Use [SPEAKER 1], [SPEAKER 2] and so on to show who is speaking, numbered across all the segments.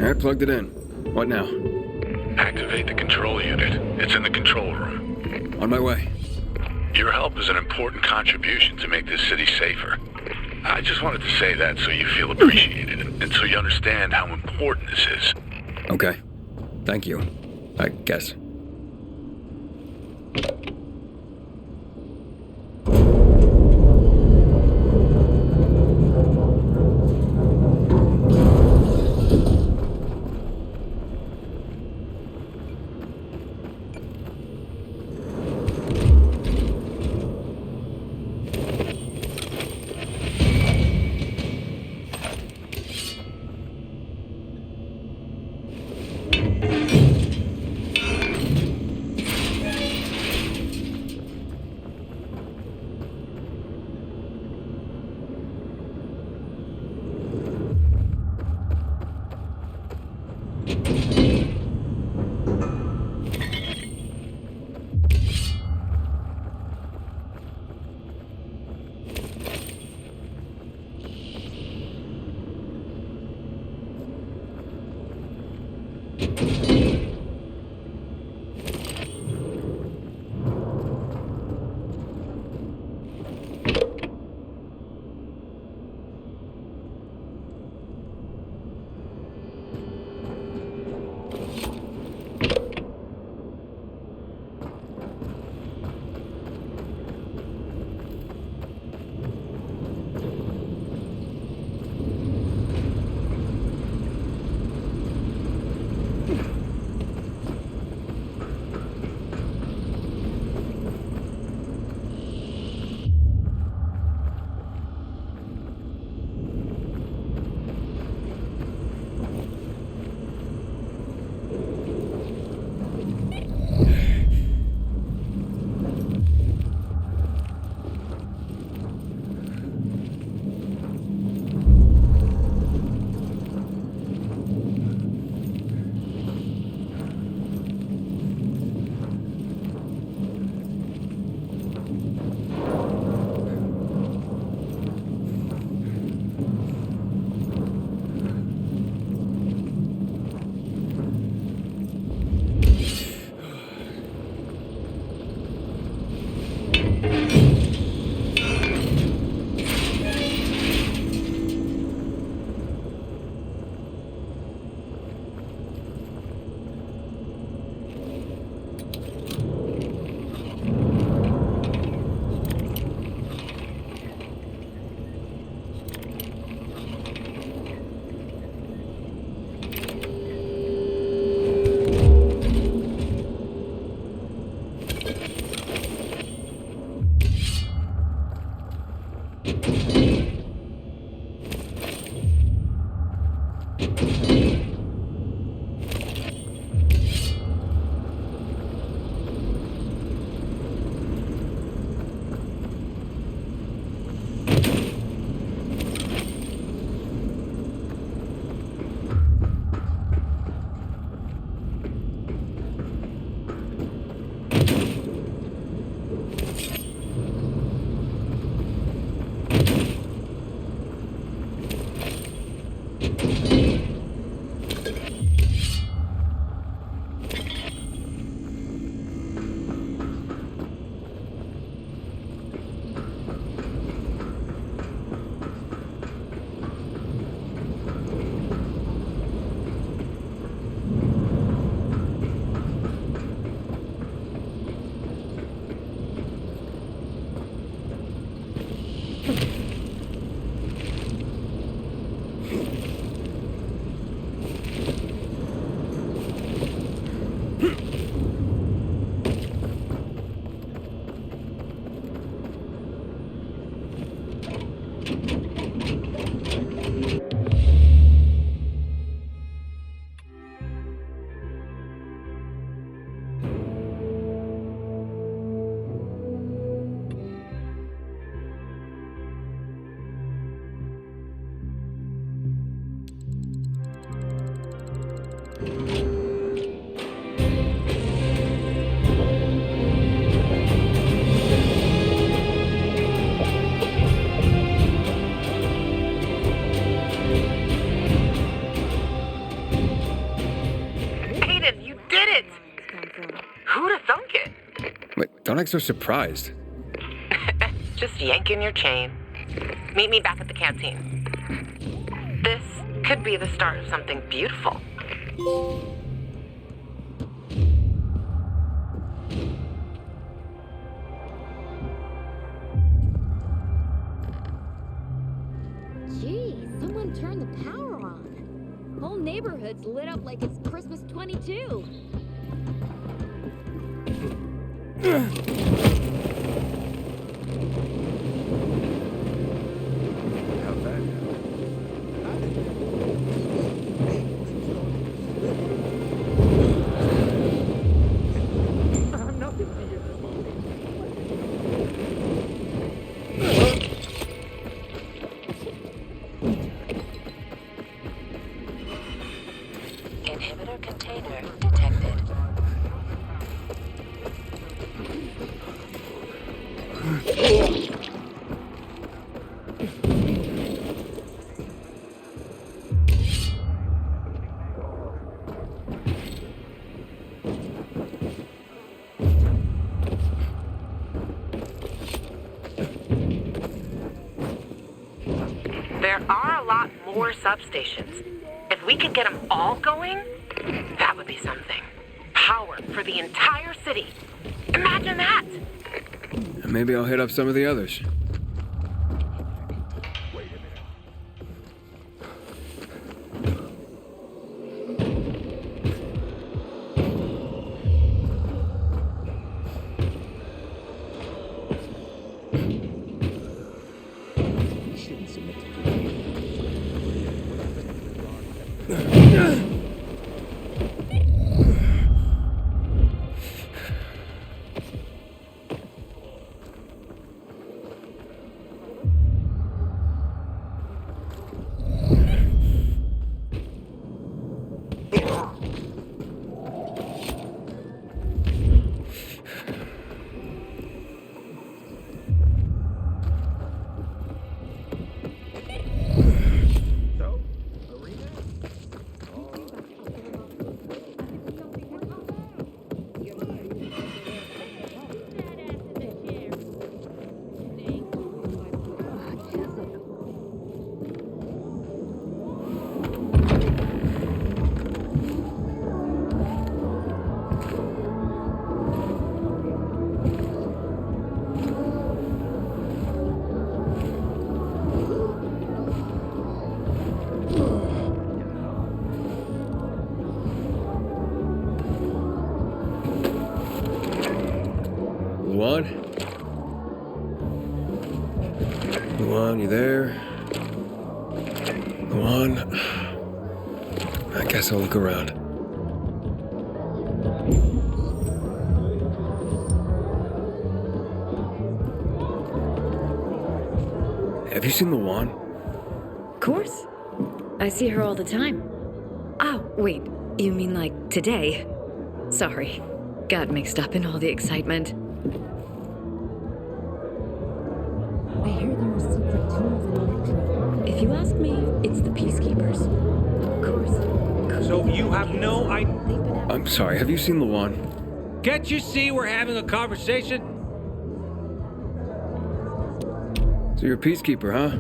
[SPEAKER 1] Alright, plugged it in. What now?
[SPEAKER 2] Activate the control unit. It's in the control room.
[SPEAKER 1] On my way.
[SPEAKER 2] Your help is an important contribution to make this city safer. I just wanted to say that so you feel appreciated and so you understand how important this is.
[SPEAKER 1] Okay. Thank you. I guess. Wait, don't act so surprised.
[SPEAKER 3] Just yanking your chain. Meet me back at the canteen. This could be the start of something beautiful.
[SPEAKER 4] Gee, someone turned the power on. Whole neighborhood's lit up like it's Christmas 22.
[SPEAKER 3] Inhibitor container detected. There are a lot more substations. If we could get them all going, that would be something. Power for the entire city. Imagine that!
[SPEAKER 1] Maybe I'll hit up some of the others. Luan, you there? Luan, I guess I'll look around. Have you seen Luan?
[SPEAKER 5] Of course. I see her all the time. Oh, wait. You mean like today? Sorry. Got mixed up in all the excitement.
[SPEAKER 4] I hear there are secret tunnels in the metro.
[SPEAKER 5] If you ask me, it's the Peacekeepers. Of course.
[SPEAKER 6] So you have no idea?
[SPEAKER 1] I'm sorry, have you seen Luan?
[SPEAKER 6] Can't you see we're having a conversation?
[SPEAKER 1] So you're a peacekeeper, huh?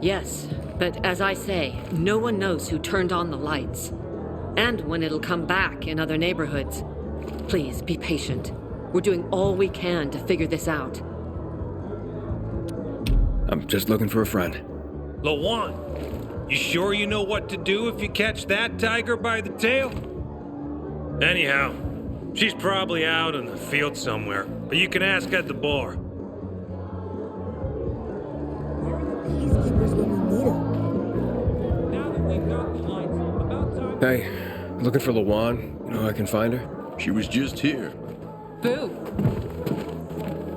[SPEAKER 7] Yes, but as I say, no one knows who turned on the lights. And when it'll come back in other neighborhoods. Please, be patient. We're doing all we can to figure this out.
[SPEAKER 1] I'm just looking for a friend.
[SPEAKER 6] Lawan, you sure you know what to do if you catch that tiger by the tail? Anyhow, she's probably out in the field somewhere, but you can ask at the bar.
[SPEAKER 4] Where are the peacekeepers when we need them?
[SPEAKER 6] Now that we've got the lights, about time.
[SPEAKER 1] Hey, looking for Luan? You know I can find her?
[SPEAKER 8] She was just here.
[SPEAKER 3] Boo.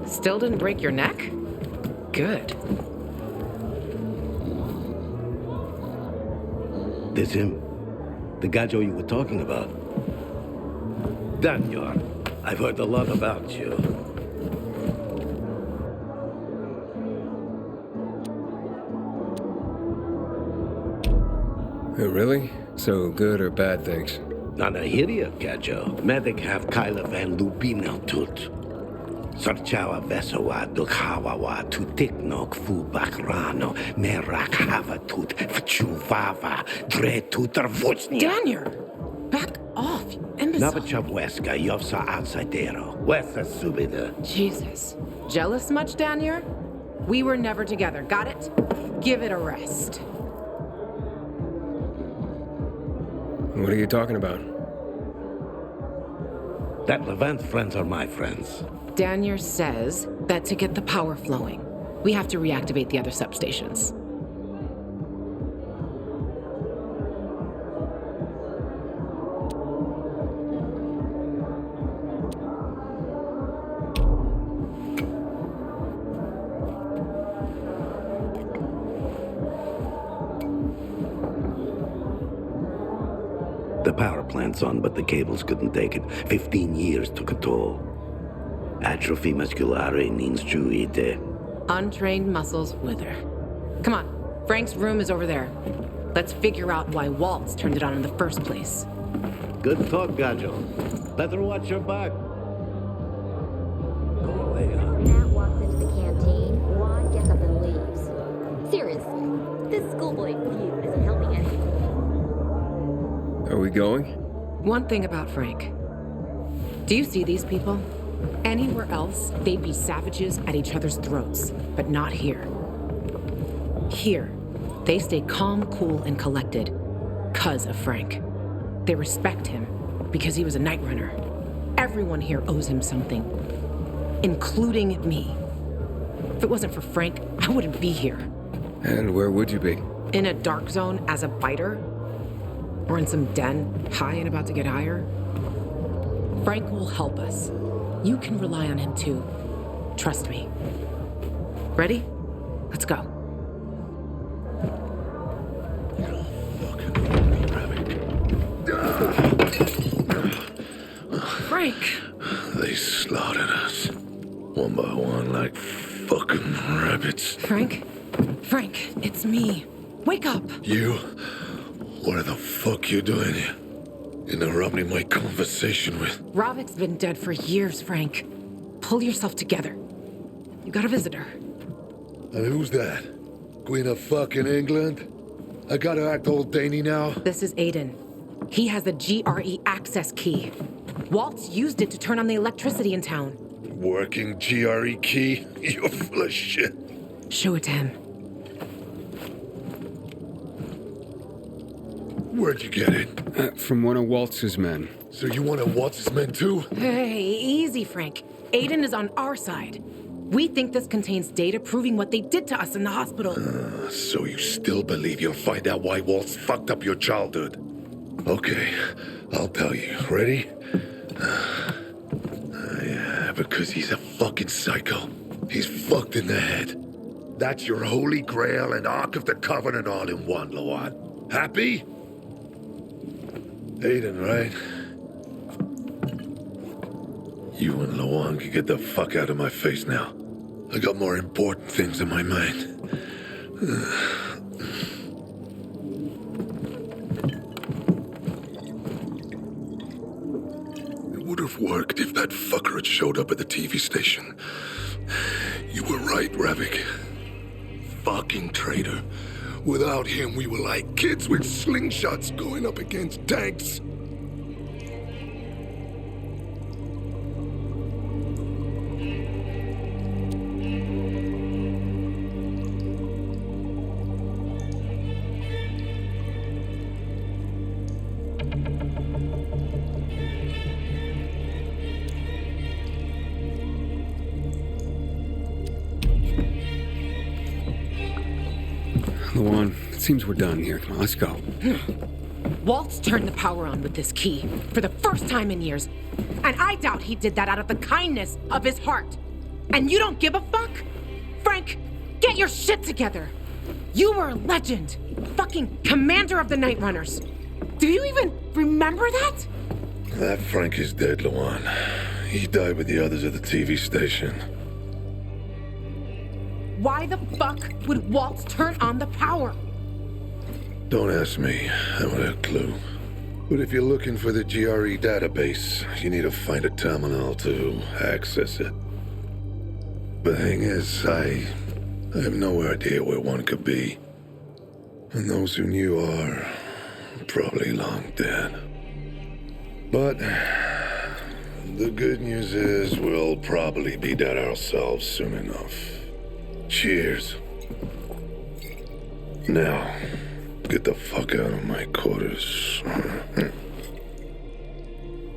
[SPEAKER 3] Still didn't break your neck? Good.
[SPEAKER 9] This him? The Gajo you were talking about? Daniel, I've heard a lot about you.
[SPEAKER 1] Oh, really? So good or bad things?
[SPEAKER 9] Nana hiria, Gajo. Medic have Kyla van Lubina tut. Sarchawa Vesawa Dukhawawa Tutiknok Fu Bakrano Merakava Tut Fchuvava Dre Tutarvochnia.
[SPEAKER 3] Daniel! Back off, you imbecile.
[SPEAKER 9] Navachavweska Yovsa Outsidero. Wesa Subida.
[SPEAKER 3] Jesus. Jealous much, Daniel? We were never together, got it? Give it a rest.
[SPEAKER 1] What are you talking about?
[SPEAKER 9] That Levant friends are my friends.
[SPEAKER 3] Daniel says that to get the power flowing, we have to reactivate the other substations.
[SPEAKER 9] The power plant's on, but the cables couldn't take it. 15 years took a toll. Atrophy musculare means juite.
[SPEAKER 3] Untrained muscles wither. Come on, Frank's room is over there. Let's figure out why Waltz turned it on in the first place.
[SPEAKER 9] Good talk, Gajo. Better watch your back. Go away, huh?
[SPEAKER 4] Matt walks into the canteen, Juan gets up and leaves. Seriously, this schoolboy feud isn't helping any.
[SPEAKER 1] Are we going?
[SPEAKER 3] One thing about Frank. Do you see these people? Anywhere else, they'd be savages at each other's throats, but not here. Here, they stay calm, cool, and collected 'cause of Frank. They respect him because he was a night runner. Everyone here owes him something, including me. If it wasn't for Frank, I wouldn't be here.
[SPEAKER 1] And where would you be?
[SPEAKER 3] In a dark zone as a biter? Or in some den, high and about to get higher? Frank will help us. You can rely on him too. Trust me. Ready? Let's go. Frank!
[SPEAKER 2] They slaughtered us. One by one like fucking rabbits.
[SPEAKER 3] Frank? Frank, it's me. Wake up!
[SPEAKER 2] You? What the fuck you doing here? Interrupting my conversation with...
[SPEAKER 3] Rovik's been dead for years, Frank. Pull yourself together. You got a visitor.
[SPEAKER 2] And who's that? Queen of fucking England? I gotta act old Danny now?
[SPEAKER 3] This is Aiden. He has the GRE access key. Waltz used it to turn on the electricity in town.
[SPEAKER 2] Working GRE key? You're full of shit.
[SPEAKER 3] Show it to him.
[SPEAKER 2] Where'd you get it?
[SPEAKER 1] From one of Waltz's men.
[SPEAKER 2] So you want to watch his men too?
[SPEAKER 3] Hey, easy, Frank. Aiden is on our side. We think this contains data proving what they did to us in the hospital.
[SPEAKER 2] So you still believe you'll find out why Waltz fucked up your childhood? Okay, I'll tell you. Ready? Yeah, because he's a fucking psycho. He's fucked in the head. That's your Holy Grail and Ark of the Covenant all in one, Lawan. Happy? Aiden, right? You and Lawan can get the fuck out of my face now. I got more important things in my mind. It would have worked if that fucker had showed up at the TV station. You were right, Ravik. Fucking traitor. Without him, we were like kids with slingshots going up against tanks.
[SPEAKER 1] Luan, it seems we're done here. Come on, let's go.
[SPEAKER 3] Waltz turned the power on with this key for the first time in years. And I doubt he did that out of the kindness of his heart. And you don't give a fuck? Frank, get your shit together. You were a legend. Fucking commander of the Night Runners. Do you even remember that?
[SPEAKER 2] That Frank is dead, Luan. He died with the others at the TV station.
[SPEAKER 3] Why the fuck would Waltz turn on the power?
[SPEAKER 2] Don't ask me. I haven't a clue. But if you're looking for the GRE database, you need to find a terminal to access it. The thing is, I have no idea where one could be. And those who knew are probably long dead. But the good news is we'll probably be dead ourselves soon enough. Cheers. Now, get the fuck out of my quarters.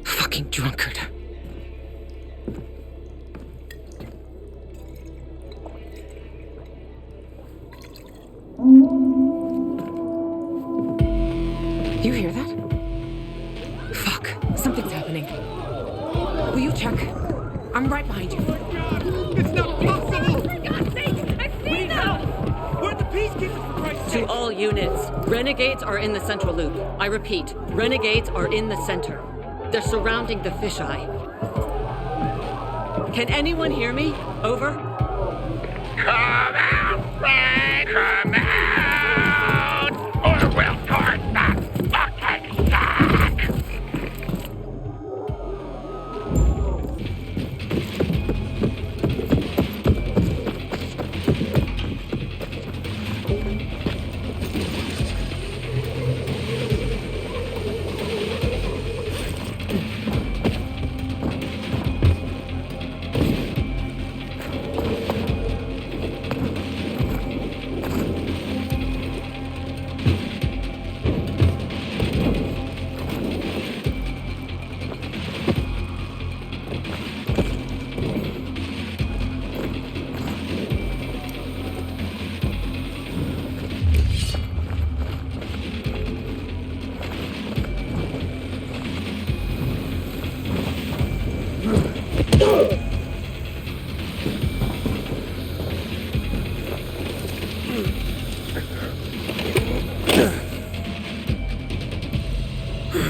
[SPEAKER 3] Fucking drunkard. You hear that? Fuck, something's happening. Will you check? I'm right behind you.
[SPEAKER 6] It's not possible!
[SPEAKER 5] For God's sake, I've seen them!
[SPEAKER 6] Where'd the peacekeepers for Christ's
[SPEAKER 7] To
[SPEAKER 6] sake?
[SPEAKER 7] all units, renegades are in the central loop. I repeat, renegades are in the center. They're surrounding the fisheye. Can anyone hear me? Over?
[SPEAKER 8] Come out, Frank! Come out! Or we'll torch that fucking sack!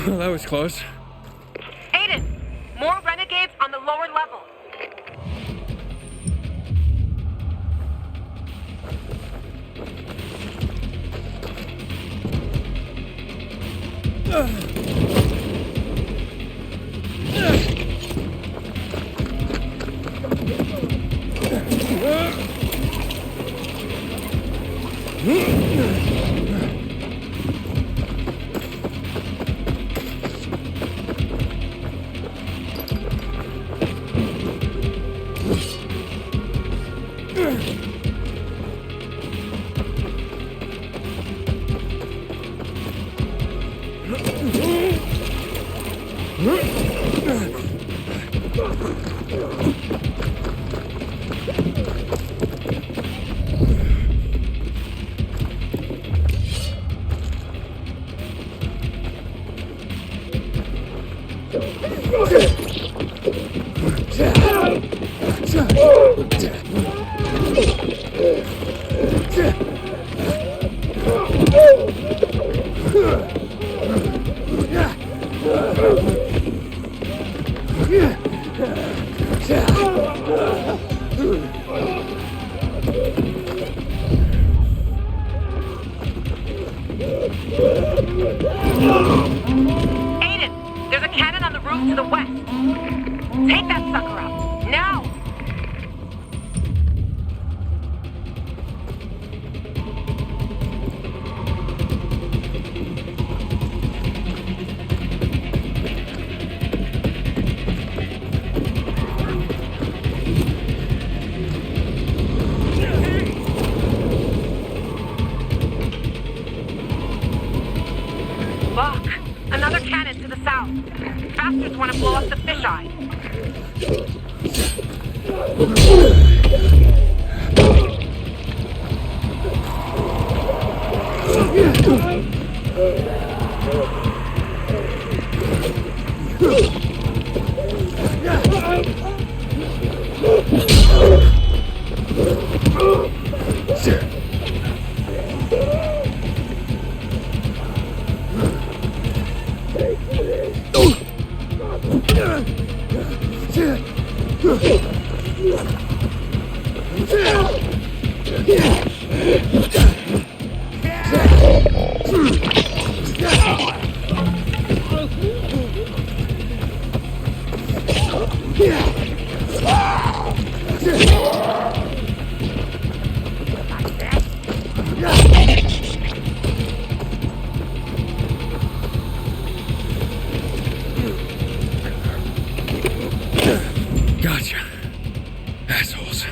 [SPEAKER 1] Well, that was close.
[SPEAKER 3] Aiden! More renegades on the lower level. Aiden, there's a cannon on the roof to the west. Take that sucker out. Now! Look, another cannon to the south. Bastards want to blow up the fisheye.
[SPEAKER 1] Assholes.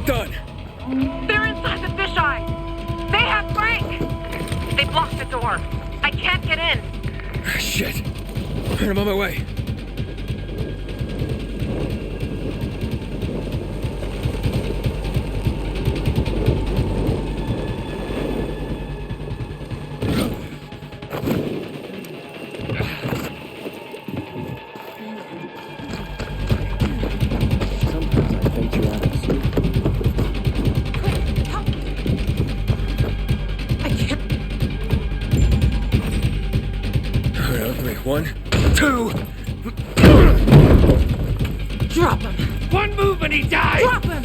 [SPEAKER 1] Done.
[SPEAKER 3] They're inside the fisheye. They have Frank. They blocked the door. I can't get in.
[SPEAKER 1] Shit. I'm on my way. One, two.
[SPEAKER 3] Drop him.
[SPEAKER 8] One move and he dies!
[SPEAKER 3] Drop him.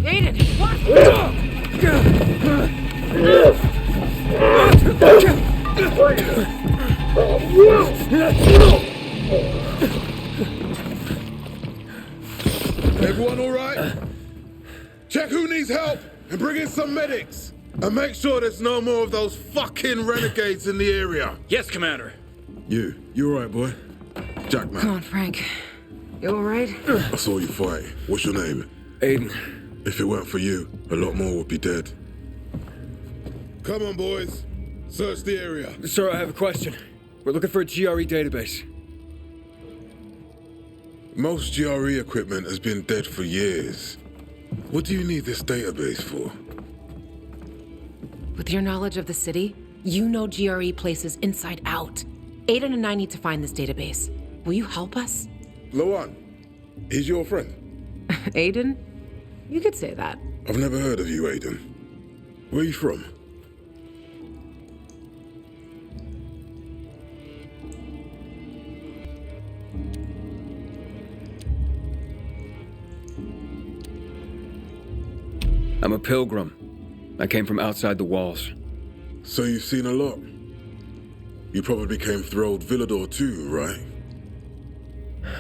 [SPEAKER 3] Aiden, what?
[SPEAKER 2] Everyone all right? Check who needs help and bring in some medics. And make sure there's no more of those fucking renegades in the area.
[SPEAKER 1] Yes, Commander.
[SPEAKER 2] You all right, boy? Jack, man.
[SPEAKER 3] Come on, Frank. You all right?
[SPEAKER 2] I saw you fight. What's your name?
[SPEAKER 1] Aiden.
[SPEAKER 2] If it weren't for you, a lot more would be dead. Come on, boys. Search the area.
[SPEAKER 1] Sir, I have a question. We're looking for a GRE database.
[SPEAKER 2] Most GRE equipment has been dead for years. What do you need this database for?
[SPEAKER 3] With your knowledge of the city, you know GRE places inside out. Aiden and I need to find this database. Will you help us?
[SPEAKER 2] Lawan, he's your friend?
[SPEAKER 3] Aiden? You could say that.
[SPEAKER 2] I've never heard of you, Aiden. Where are you from?
[SPEAKER 1] I'm a pilgrim. I came from outside the walls.
[SPEAKER 2] So you've seen a lot. You probably came through old Villador too, right?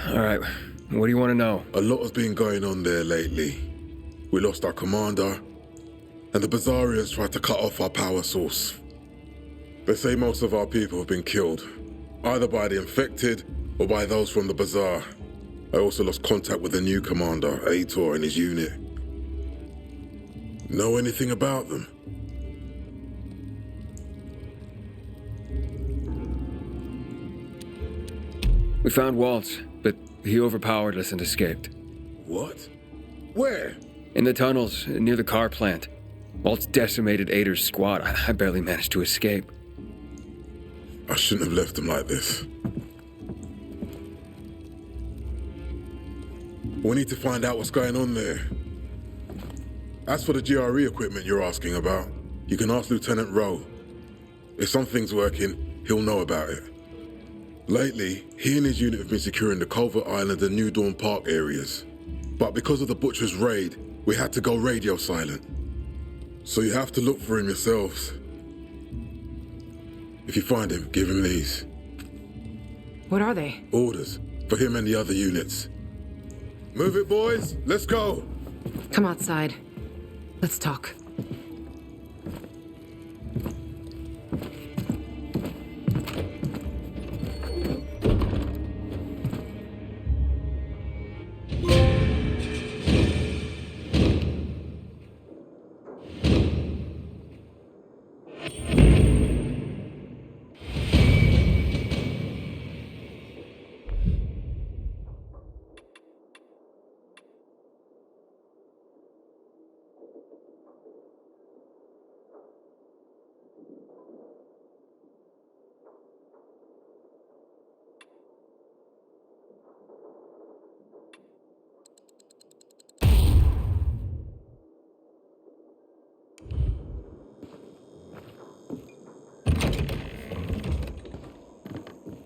[SPEAKER 1] All right, what do you want to know?
[SPEAKER 2] A lot has been going on there lately. We lost our commander, and the Bazarians tried to cut off our power source. They say most of our people have been killed, either by the infected or by those from the Bazaar. I also lost contact with the new commander, Aitor, and his unit. Know anything about them?
[SPEAKER 1] We found Waltz, but he overpowered us and escaped.
[SPEAKER 2] What? Where?
[SPEAKER 1] In the tunnels, near the car plant. Waltz decimated Ader's squad. I barely managed to escape.
[SPEAKER 2] I shouldn't have left him like this. We need to find out what's going on there. As for the GRE equipment you're asking about, you can ask Lieutenant Rowe. If something's working, he'll know about it. Lately, he and his unit have been securing the Culver Island and New Dawn Park areas. But because of the Butcher's raid, we had to go radio silent. So you have to look for him yourselves. If you find him, give him these.
[SPEAKER 3] What are they?
[SPEAKER 2] Orders for him and the other units. Move it, boys. Let's go.
[SPEAKER 3] Come outside. Let's talk.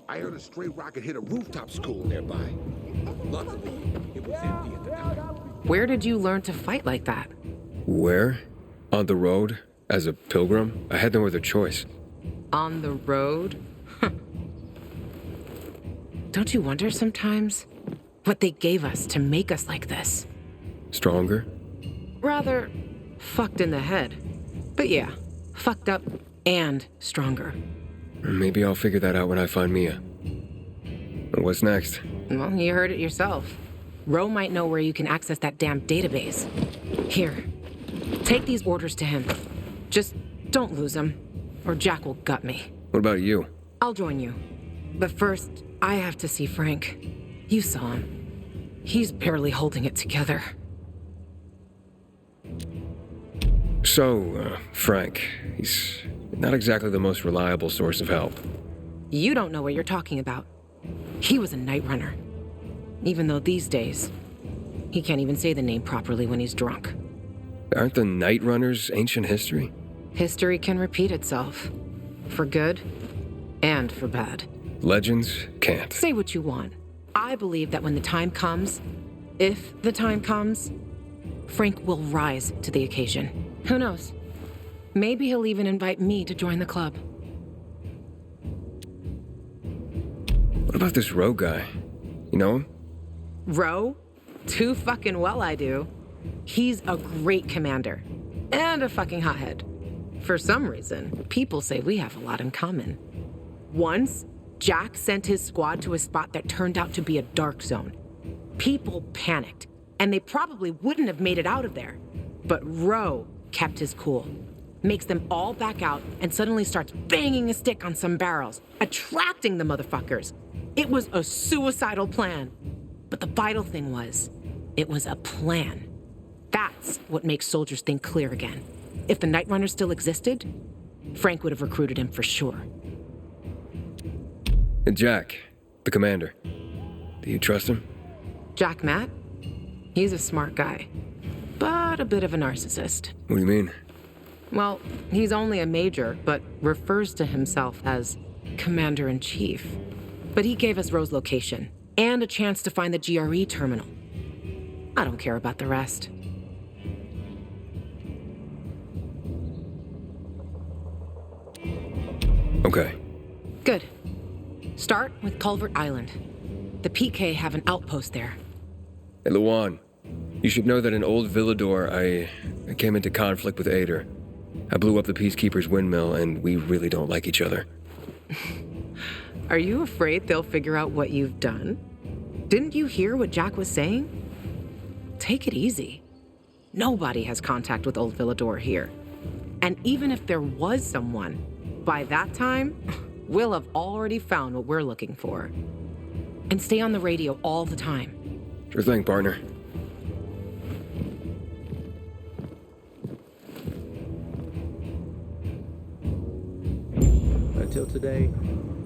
[SPEAKER 10] I heard a stray rocket hit a rooftop school nearby. Luckily, it was empty at the time.
[SPEAKER 3] Where did you learn to fight like that?
[SPEAKER 1] Where? On the road? As a pilgrim? I had no other choice.
[SPEAKER 3] On the road? Don't you wonder sometimes what they gave us to make us like this?
[SPEAKER 1] Stronger?
[SPEAKER 3] Rather, fucked in the head. But yeah, fucked up and stronger.
[SPEAKER 1] Maybe I'll figure that out when I find Mia. And what's next?
[SPEAKER 3] Well, you heard it yourself. Ro might know where you can access that damn database. Here, take these orders to him. Just don't lose them, or Jack will gut me.
[SPEAKER 1] What about you?
[SPEAKER 3] I'll join you. But first, I have to see Frank. You saw him. He's barely holding it together.
[SPEAKER 1] So, Frank, he's not exactly the most reliable source of help.
[SPEAKER 3] You don't know what you're talking about. He was a night runner. Even though these days, he can't even say the name properly when he's drunk.
[SPEAKER 1] Aren't the Night Runners ancient history?
[SPEAKER 3] History can repeat itself. For good and for bad.
[SPEAKER 1] Legends can't.
[SPEAKER 3] Say what you want. I believe that when the time comes, if the time comes, Frank will rise to the occasion. Who knows? Maybe he'll even invite me to join the club.
[SPEAKER 1] What about this Roe guy? You know him?
[SPEAKER 3] Ro? Too fucking well I do. He's a great commander. And a fucking hothead. For some reason, people say we have a lot in common. Once, Jack sent his squad to a spot that turned out to be a dark zone. People panicked, and they probably wouldn't have made it out of there. But Ro kept his cool. Makes them all back out and suddenly starts banging a stick on some barrels, attracting the motherfuckers. It was a suicidal plan. But the vital thing was, it was a plan. That's what makes soldiers think clear again. If the Night Runner still existed, Frank would have recruited him for sure.
[SPEAKER 1] And Jack, the commander. Do you trust him?
[SPEAKER 3] Jack Matt? He's a smart guy, but a bit of a narcissist.
[SPEAKER 1] What do you mean?
[SPEAKER 3] Well, he's only a major, but refers to himself as Commander-in-Chief. But he gave us Ro's location, and a chance to find the GRE terminal. I don't care about the rest.
[SPEAKER 1] Okay.
[SPEAKER 3] Good. Start with Culvert Island. The PK have an outpost there.
[SPEAKER 1] Hey, Luan, you should know that in Old Villador, I came into conflict with Ader. I blew up the Peacekeeper's windmill, and we really don't like each other.
[SPEAKER 3] Are you afraid they'll figure out what you've done? Didn't you hear what Jack was saying? Take it easy. Nobody has contact with Old Villador here. And even if there was someone, by that time, we'll have already found what we're looking for. And stay on the radio all the time.
[SPEAKER 1] Sure thing, partner.
[SPEAKER 11] Until today,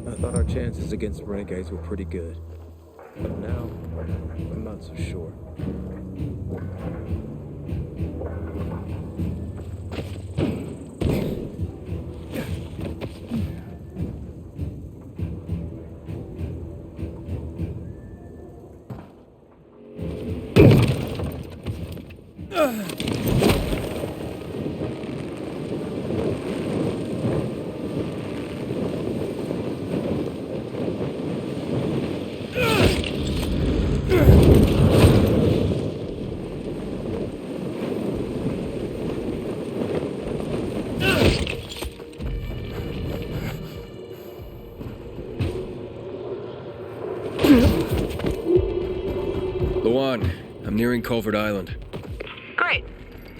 [SPEAKER 11] I thought our chances against the Renegades were pretty good. But now, I'm not so sure.
[SPEAKER 1] Luan, I'm nearing Culvert Island.
[SPEAKER 3] Great.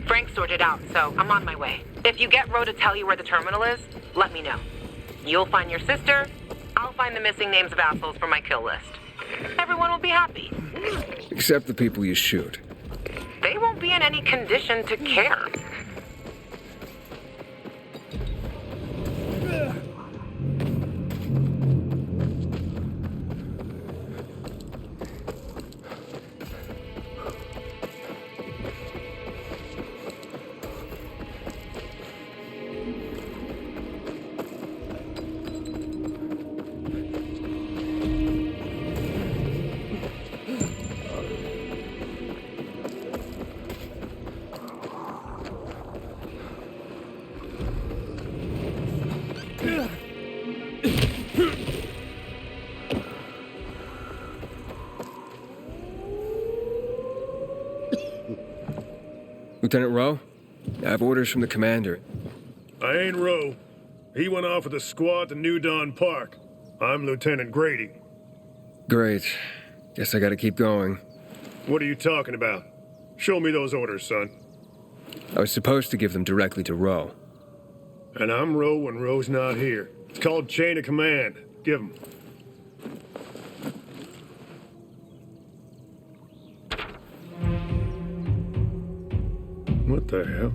[SPEAKER 3] Frank sorted out, so I'm on my way. If you get Ro to tell you where the terminal is, let me know. You'll find your sister, I'll find the missing names of assholes for my kill list. Everyone will be happy.
[SPEAKER 1] Except the people you shoot.
[SPEAKER 3] They won't be in any condition to care.
[SPEAKER 1] Lieutenant Ro, I have orders from the commander.
[SPEAKER 12] I ain't Ro. He went off with a squad to New Dawn Park. I'm Lieutenant Grady.
[SPEAKER 1] Great. Guess I gotta keep going.
[SPEAKER 12] What are you talking about? Show me those orders, son.
[SPEAKER 1] I was supposed to give them directly to Ro.
[SPEAKER 12] And I'm Ro when Ro's not here. It's called chain of command. Give him. What the hell?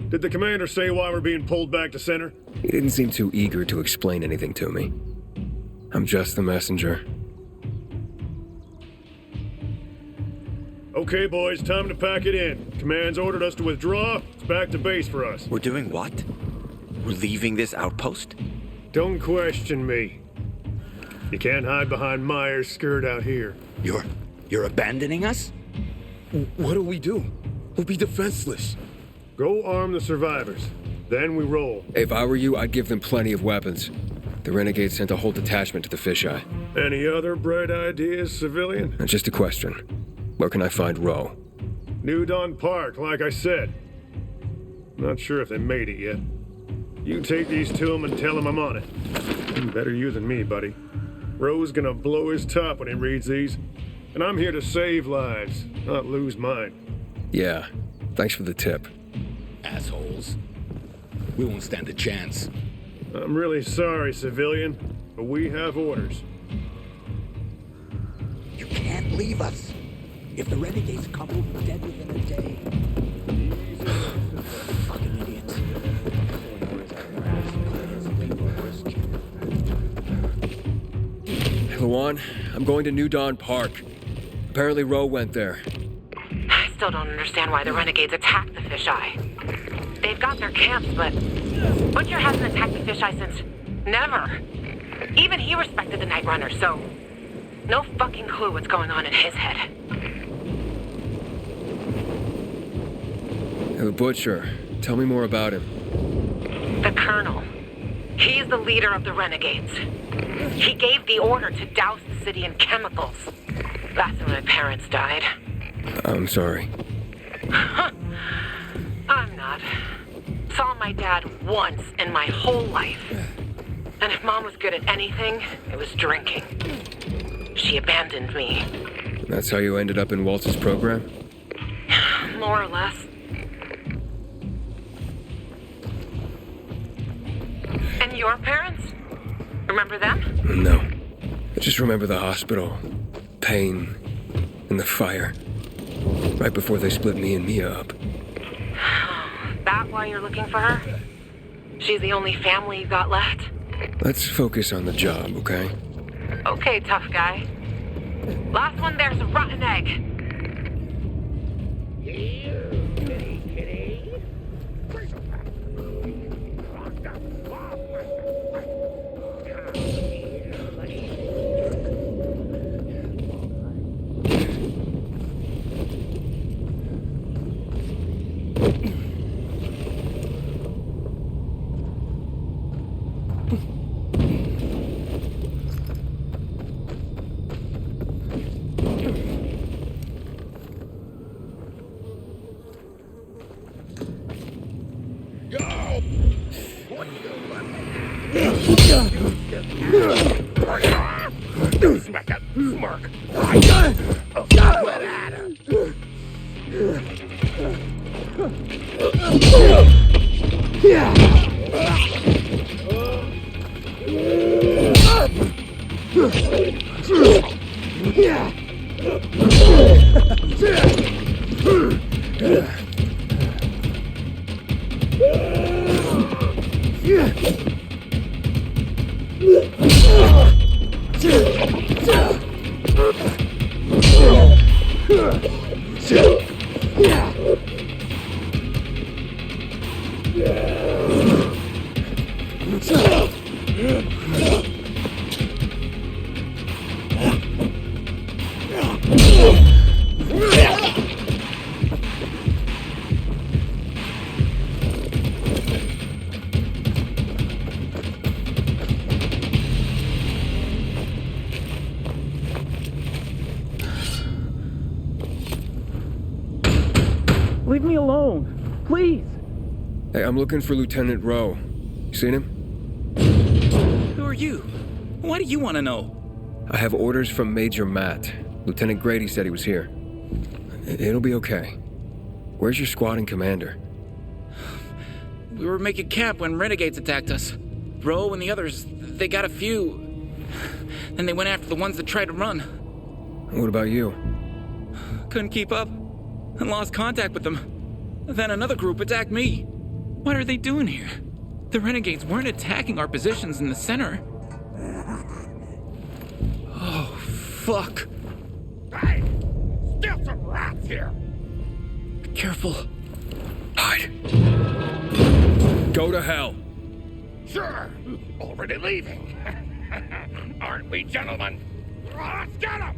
[SPEAKER 12] Did the commander say why we're being pulled back to center?
[SPEAKER 1] He didn't seem too eager to explain anything to me. I'm just the messenger.
[SPEAKER 12] Okay, boys, time to pack it in. Command's ordered us to withdraw. It's back to base for us.
[SPEAKER 13] We're doing what? We're leaving this outpost?
[SPEAKER 12] Don't question me. You can't hide behind Myers' skirt out here.
[SPEAKER 13] You're abandoning us?
[SPEAKER 10] What do we do? We'll be defenseless.
[SPEAKER 12] Go arm the survivors. Then we roll.
[SPEAKER 1] If I were you, I'd give them plenty of weapons. The Renegades sent a whole detachment to the fisheye.
[SPEAKER 12] Any other bright ideas, civilian?
[SPEAKER 1] Just a question. Where can I find Ro?
[SPEAKER 12] New Dawn Park, like I said. Not sure if they made it yet. You take these to them and tell them I'm on it. Better you than me, buddy. Ro's gonna blow his top when he reads these. And I'm here to save lives, not lose mine.
[SPEAKER 1] Yeah, thanks for the tip.
[SPEAKER 2] Assholes. We won't stand a chance.
[SPEAKER 12] I'm really sorry, civilian, but we have orders.
[SPEAKER 13] You can't leave us. If the Renegades come, we'll be dead within a day.
[SPEAKER 12] Easy.
[SPEAKER 13] Fucking
[SPEAKER 1] Lawan, I'm going to New Dawn Park. Apparently Roe went there.
[SPEAKER 3] I still don't understand why the renegades attacked the fisheye. They've got their camps, but Butcher hasn't attacked the fisheye since never. Even he respected the Night Runner, so no fucking clue what's going on in his head.
[SPEAKER 1] The Butcher. Tell me more about him.
[SPEAKER 3] The Colonel. He's the leader of the renegades. He gave the order to douse the city in chemicals. That's when my parents died.
[SPEAKER 1] I'm sorry.
[SPEAKER 3] I'm not. Saw my dad once in my whole life. And if Mom was good at anything, it was drinking. She abandoned me.
[SPEAKER 1] That's how you ended up in Walt's program?
[SPEAKER 3] More or less. And your parents? Remember them?
[SPEAKER 1] No. I just remember the hospital, pain, and the fire. Right before they split me and Mia up.
[SPEAKER 3] That why you're looking for her? She's the only family you got left?
[SPEAKER 1] Let's focus on the job, okay?
[SPEAKER 3] Okay, tough guy. Last one there's a rotten egg.
[SPEAKER 8] Smack that smirk. What at him?
[SPEAKER 11] Leave me alone, please.
[SPEAKER 1] Hey, I'm looking for Lieutenant Rowe. You seen him?
[SPEAKER 14] Who are you? Why do you want to know?
[SPEAKER 1] I have orders from Major Matt. Lieutenant Grady said he was here. It'll be okay. Where's your squadron commander?
[SPEAKER 14] We were making camp when renegades attacked us. Roe and the others, they got a few. Then they went after the ones that tried to run.
[SPEAKER 1] What about you?
[SPEAKER 14] Couldn't keep up and lost contact with them. Then another group attacked me. What are they doing here? The renegades weren't attacking our positions in the center. Oh, fuck.
[SPEAKER 8] Hey! Still some rats here!
[SPEAKER 14] Be careful.
[SPEAKER 1] Hide. Go to hell.
[SPEAKER 8] Sure! Already leaving. Aren't we, gentlemen? Let's get him!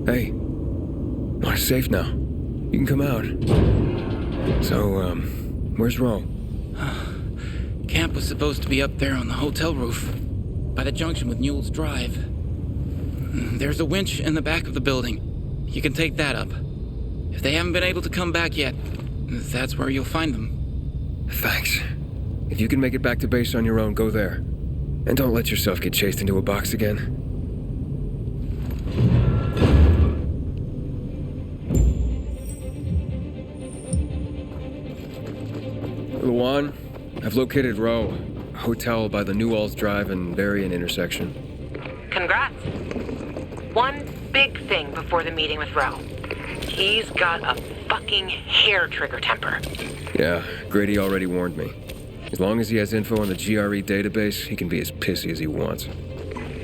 [SPEAKER 1] Hey, we're safe now. You can come out. So, where's Ro?
[SPEAKER 14] Camp was supposed to be up there on the hotel roof, by the junction with Newell's Drive. There's a winch in the back of the building. You can take that up. If they haven't been able to come back yet, that's where you'll find them.
[SPEAKER 1] Thanks. If you can make it back to base on your own, go there. And don't let yourself get chased into a box again. Luan, I've located Ro. A hotel by the Newell's Drive and Berrien intersection.
[SPEAKER 3] Congrats. One big thing before the meeting with Ro. He's got a fucking hair trigger temper.
[SPEAKER 1] Yeah, Grady already warned me. As long as he has info on the GRE database, he can be as pissy as he wants.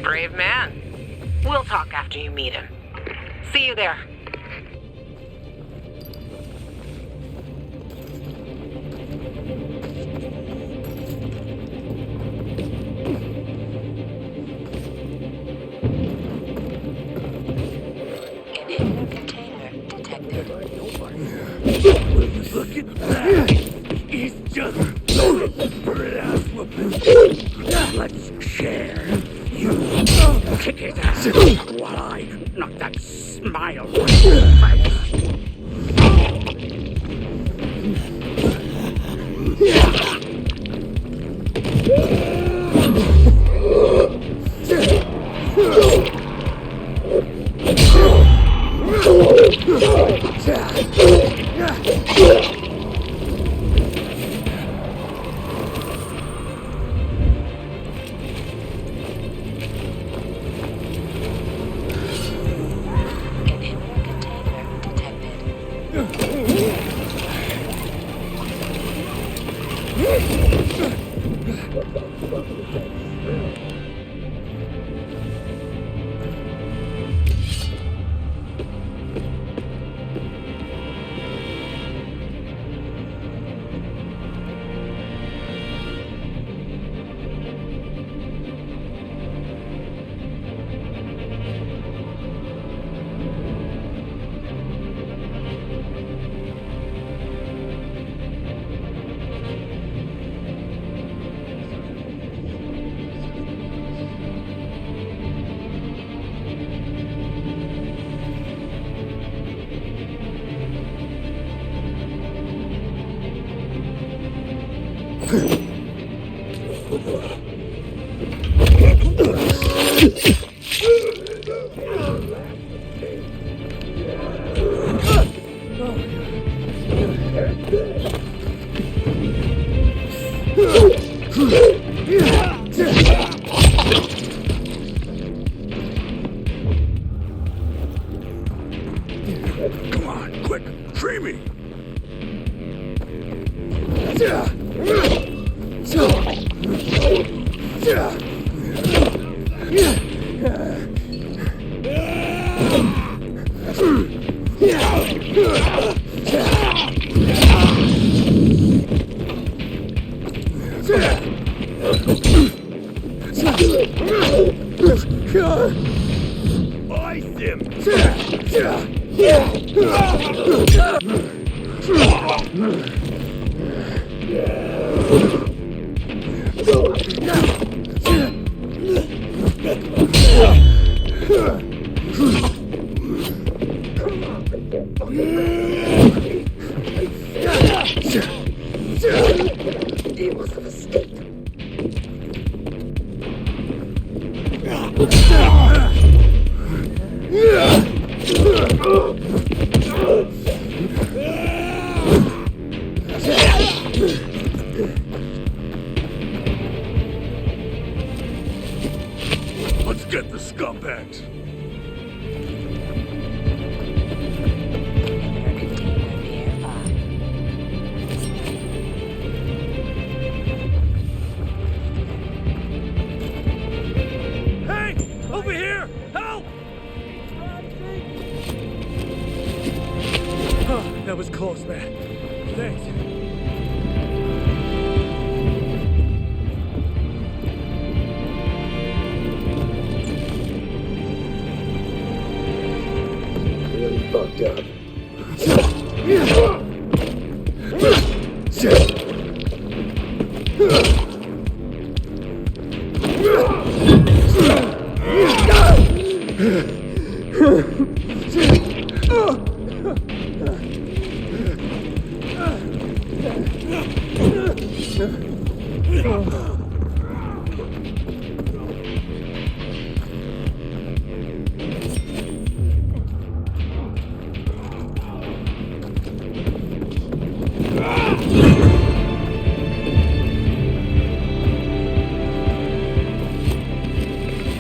[SPEAKER 3] Brave man. We'll talk after you meet him. See you there.
[SPEAKER 8] Look at that! He's just loaded for an ass whooping. Let's share. You kick his ass while I knock that smile right off his face.
[SPEAKER 2] Come on, quick, free me!
[SPEAKER 8] Ice him!
[SPEAKER 13] He must have escaped.
[SPEAKER 2] Let's get the scumbags.
[SPEAKER 6] Hey! Over here! Help! Oh, that was close, man. Thanks.
[SPEAKER 12] Fucked up.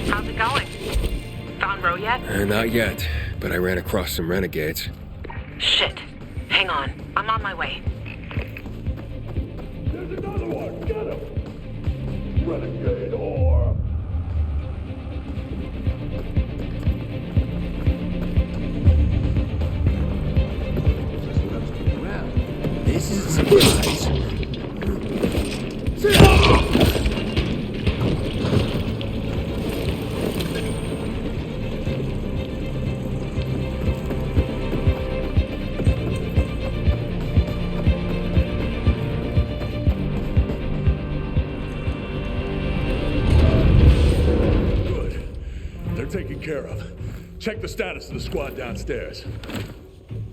[SPEAKER 3] How's it going? Found Ro yet?
[SPEAKER 1] Not yet, but I ran across some renegades.
[SPEAKER 3] Shit. Hang on. I'm on my way.
[SPEAKER 2] There's another one! Get him! Renegade whore!
[SPEAKER 13] This is a surprise.
[SPEAKER 2] They're taken care of. Check the status of the squad downstairs.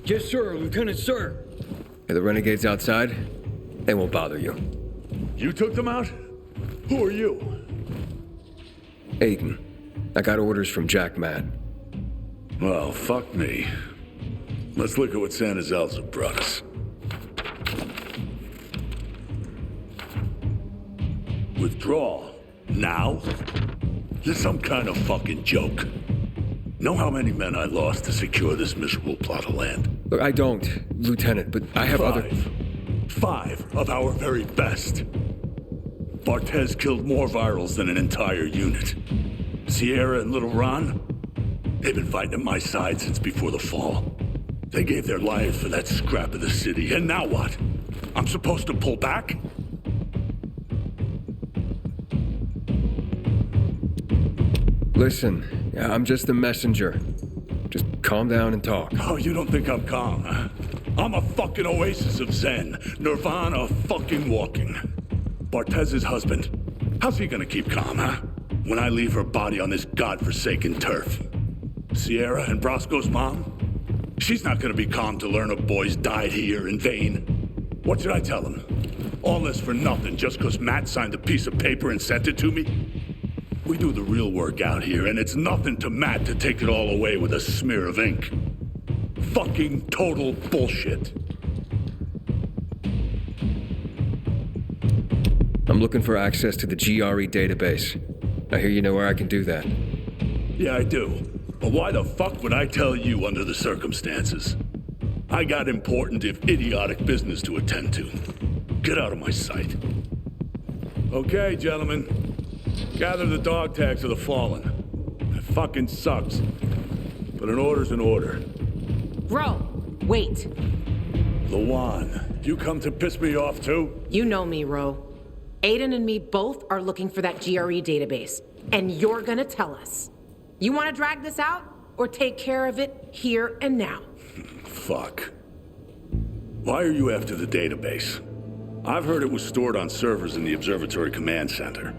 [SPEAKER 1] Yes, sir, Lieutenant, sir. Are the renegades outside? They won't bother you.
[SPEAKER 2] You took them out? Who are you?
[SPEAKER 1] Aiden. I got orders from Jack Matt.
[SPEAKER 2] Well, fuck me. Let's look at what Santa Zelza brought us. Withdrawal? Now? This is some kind of fucking joke. Know how many men I lost to secure this miserable plot of land?
[SPEAKER 1] Look, I don't, Lieutenant, but I have other...
[SPEAKER 2] Five of our very best. Barthez killed more virals than an entire unit. Sierra and Little Ron, they've been fighting at my side since before the fall. They gave their lives for that scrap of the city, and now what? I'm supposed to pull back?
[SPEAKER 1] Listen, I'm just the messenger. Just calm down and talk.
[SPEAKER 2] Oh, you don't think I'm calm, huh? I'm a fucking oasis of zen. Nirvana fucking walking. Bartez's husband. How's he gonna keep calm, huh? When I leave her body on this godforsaken turf. Sierra and Brosco's mom? She's not gonna be calm to learn her boys died here in vain. What should I tell him? All this for nothing just because Matt signed a piece of paper and sent it to me? We do the real work out here, and it's nothing to Matt to take it all away with a smear of ink. Fucking total bullshit.
[SPEAKER 1] I'm looking for access to the GRE database. I hear you know where I can do that.
[SPEAKER 2] Yeah, I do. But why the fuck would I tell you under the circumstances? I got important, if idiotic, business to attend to. Get out of my sight. Okay, gentlemen. Gather the dog tags of the fallen. It fucking sucks. But an order's an order.
[SPEAKER 3] Ro, wait.
[SPEAKER 2] Lawan, you come to piss me off too?
[SPEAKER 3] You know me, Ro. Aiden and me both are looking for that GRE database. And you're gonna tell us. You wanna drag this out? Or take care of it here and now?
[SPEAKER 2] Fuck. Why are you after the database? I've heard it was stored on servers in the Observatory Command Center.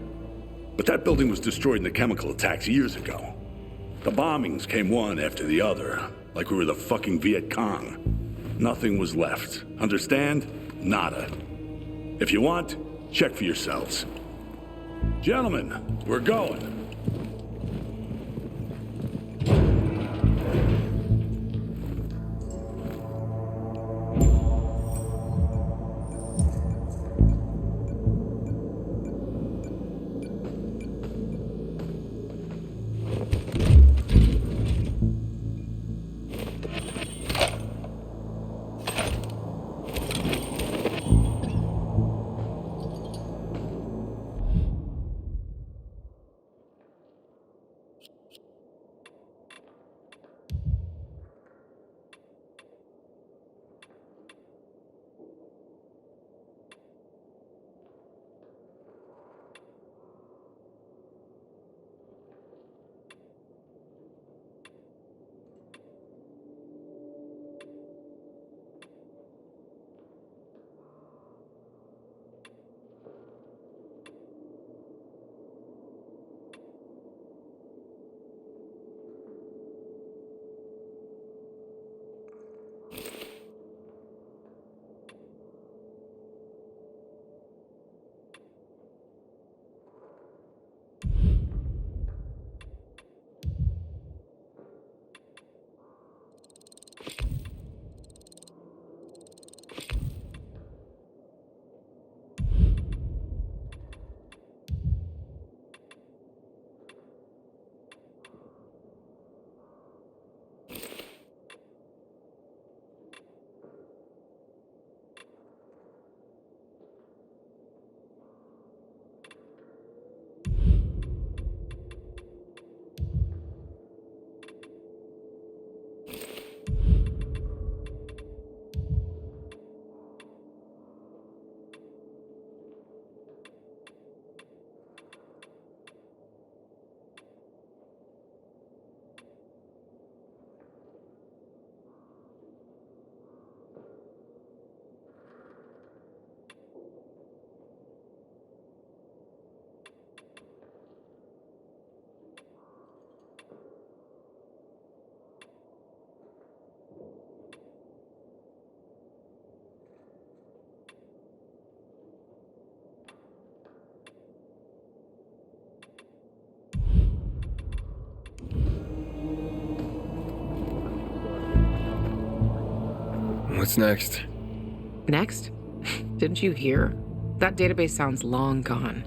[SPEAKER 2] But that building was destroyed in the chemical attacks years ago. The bombings came one after the other, like we were the fucking Viet Cong. Nothing was left. Understand? Nada. If you want, check for yourselves. Gentlemen, we're going.
[SPEAKER 1] What's next?
[SPEAKER 3] Next? Didn't you hear? That database sounds long gone.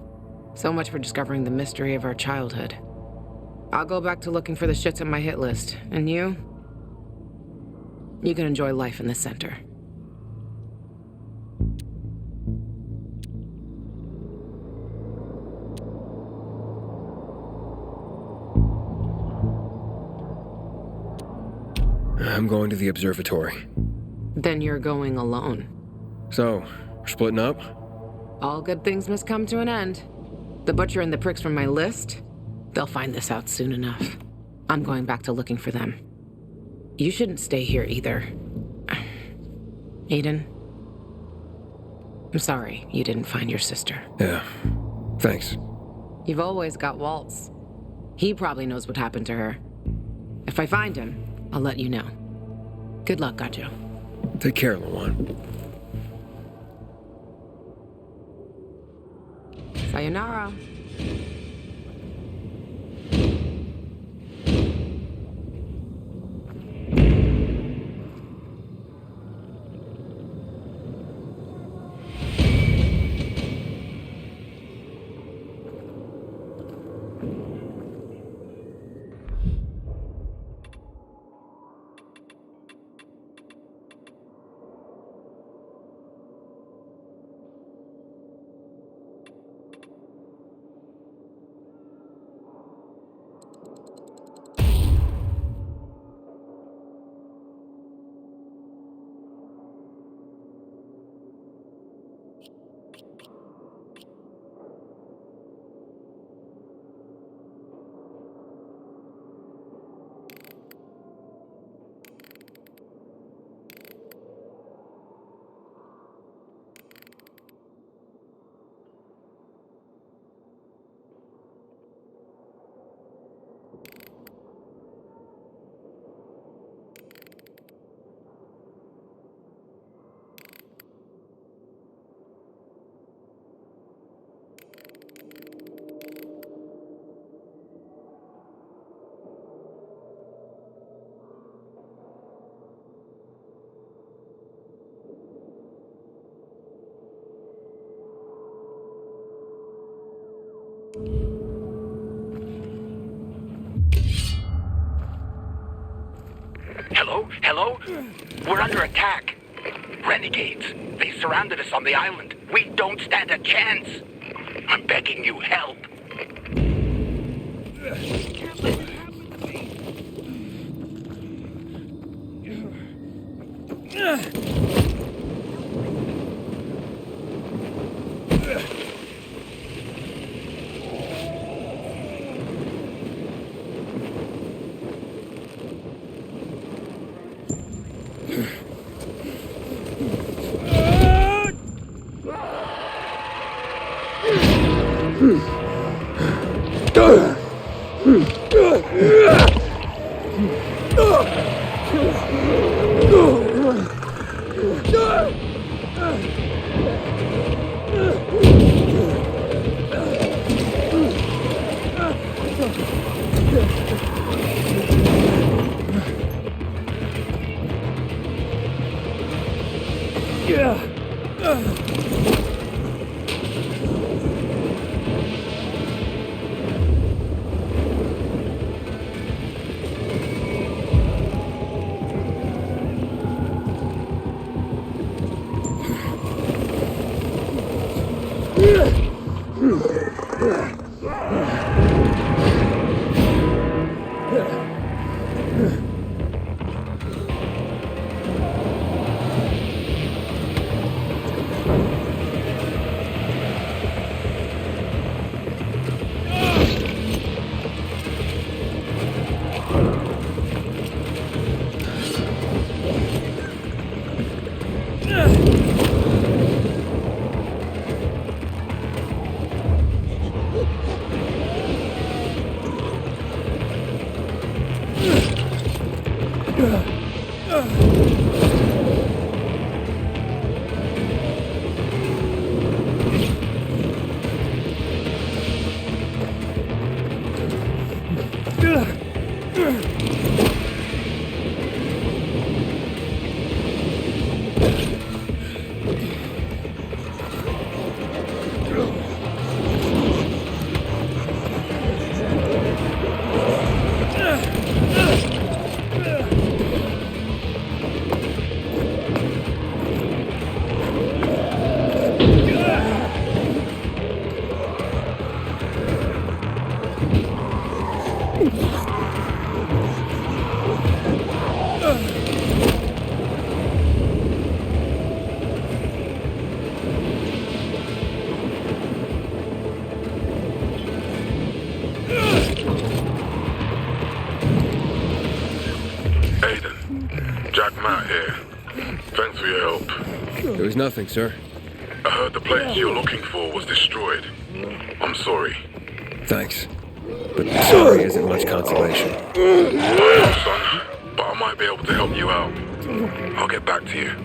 [SPEAKER 3] So much for discovering the mystery of our childhood. I'll go back to looking for the shits on my hit list. And you? You can enjoy life in the center.
[SPEAKER 1] I'm going to the observatory.
[SPEAKER 3] Then you're going alone.
[SPEAKER 1] So, we're splitting up?
[SPEAKER 3] All good things must come to an end. The butcher and the pricks from my list, they'll find this out soon enough. I'm going back to looking for them. You shouldn't stay here either. Aiden, I'm sorry you didn't find your sister.
[SPEAKER 1] Yeah, thanks.
[SPEAKER 3] You've always got Waltz. He probably knows what happened to her. If I find him, I'll let you know. Good luck, Gajo.
[SPEAKER 1] Take care, Lawan.
[SPEAKER 3] Sayonara.
[SPEAKER 8] Hello? Hello? We're under attack. Renegades. They surrounded us on the island. We don't stand a chance. I'm begging you, help.
[SPEAKER 2] Matt here. Thanks for your help.
[SPEAKER 1] There was nothing, sir.
[SPEAKER 2] I heard the place you're looking for was destroyed. I'm sorry.
[SPEAKER 1] Thanks. But sorry isn't much consolation.
[SPEAKER 2] I know, son, but I might be able to help you out. I'll get back to you.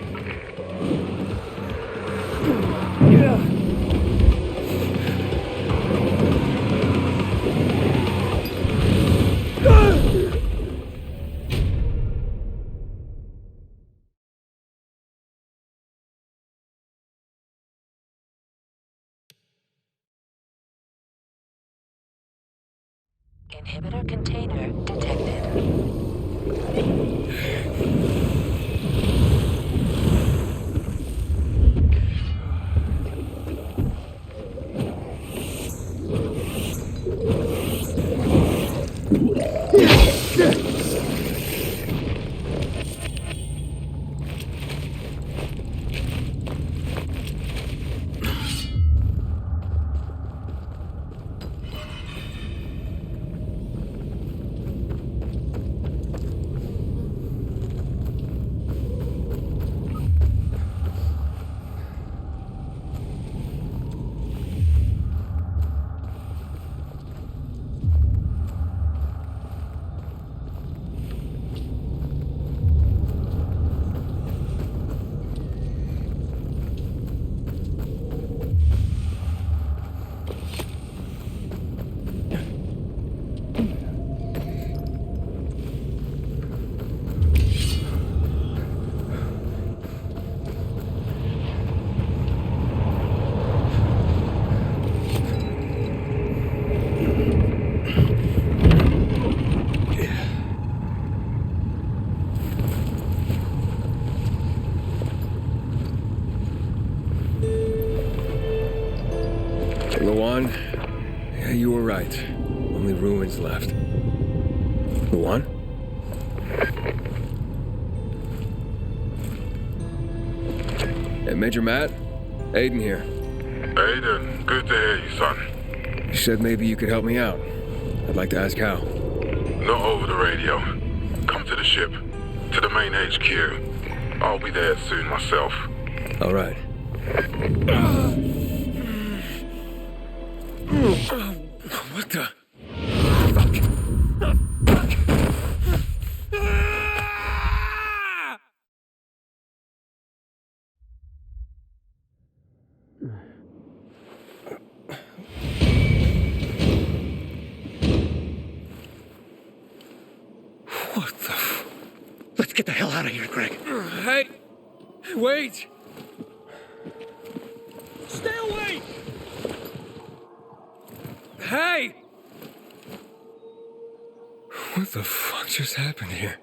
[SPEAKER 15] Inhibitor container detected.
[SPEAKER 1] Luan, yeah, you were right. Only ruins left. Luan? Hey, Major Matt? Aiden here.
[SPEAKER 2] Aiden, good to hear you, son.
[SPEAKER 1] You said maybe you could help me out. I'd like to ask how.
[SPEAKER 2] Not over the radio. Come to the ship, to the main HQ. I'll be there soon myself.
[SPEAKER 1] All right. What the? What the?
[SPEAKER 8] Let's get the hell out of here, Greg.
[SPEAKER 1] Hey, wait!
[SPEAKER 8] Stay away!
[SPEAKER 1] Hey! What the fuck just happened here?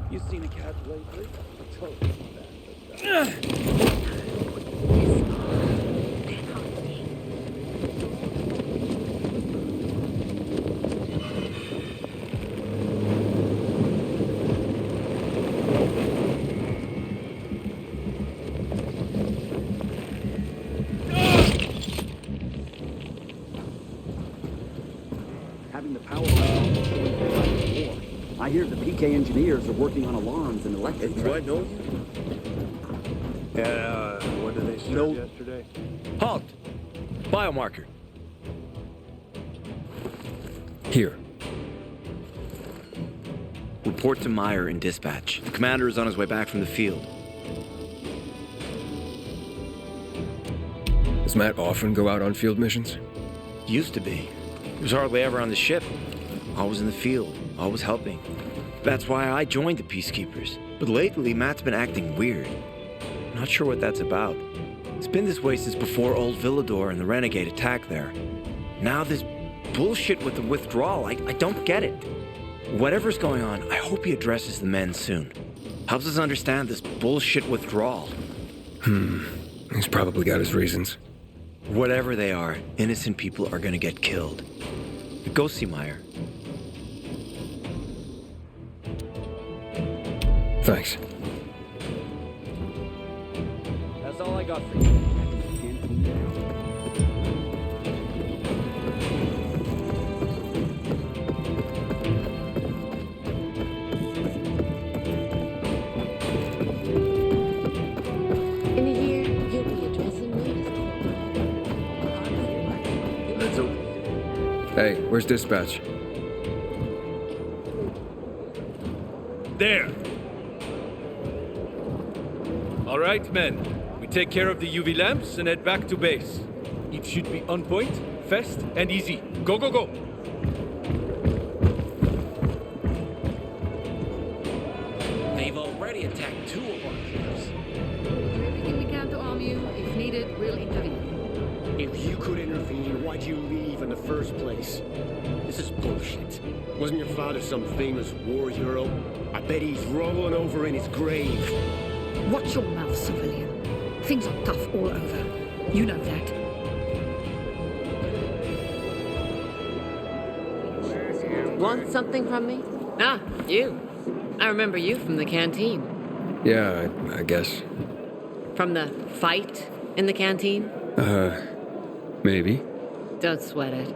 [SPEAKER 11] You seen a cat lately?
[SPEAKER 16] Having the power I hear the PK engineers are working on alarms and electric.
[SPEAKER 12] Do I know you? Yeah, what did they start yesterday?
[SPEAKER 13] Halt! Biomarker.
[SPEAKER 1] Here.
[SPEAKER 16] We're
[SPEAKER 17] Report to Meyer in dispatch. The commander is on his way back from the field.
[SPEAKER 1] Does Matt often go out on field missions?
[SPEAKER 17] Used to be. He was hardly ever on the ship. Always in the field, always helping. That's why I joined the Peacekeepers. But lately, Matt's been acting weird. Not sure what that's about. It's been this way since before old Villador and the Renegade attack there. Now this bullshit with the withdrawal, I don't get it. Whatever's going on, I hope he addresses the men soon. Helps us understand this bullshit withdrawal.
[SPEAKER 1] He's probably got his reasons.
[SPEAKER 17] Whatever they are, innocent people are gonna get killed. Go see Meyer.
[SPEAKER 1] Thanks.
[SPEAKER 11] That's all I got for you.
[SPEAKER 3] In a year, you'll be addressing me.
[SPEAKER 1] Hey, where's dispatch?
[SPEAKER 13] There. All right, men. We take care of the UV lamps and head back to base. It should be on point, fast, and easy. Go, go, go!
[SPEAKER 14] They've already attacked 2 of our ships.
[SPEAKER 18] Everything we can to arm you. If needed, we'll intervene.
[SPEAKER 19] If you could intervene, why'd you leave in the first place? This is bullshit. Wasn't your father some famous war hero? I bet he's rolling over in his grave.
[SPEAKER 18] Watch your mouth, civilian. Things are tough all over. You know that.
[SPEAKER 7] Want something from me? Ah, you. I remember you from the canteen.
[SPEAKER 1] Yeah, I guess.
[SPEAKER 7] From the fight in the canteen?
[SPEAKER 1] Maybe.
[SPEAKER 7] Don't sweat it.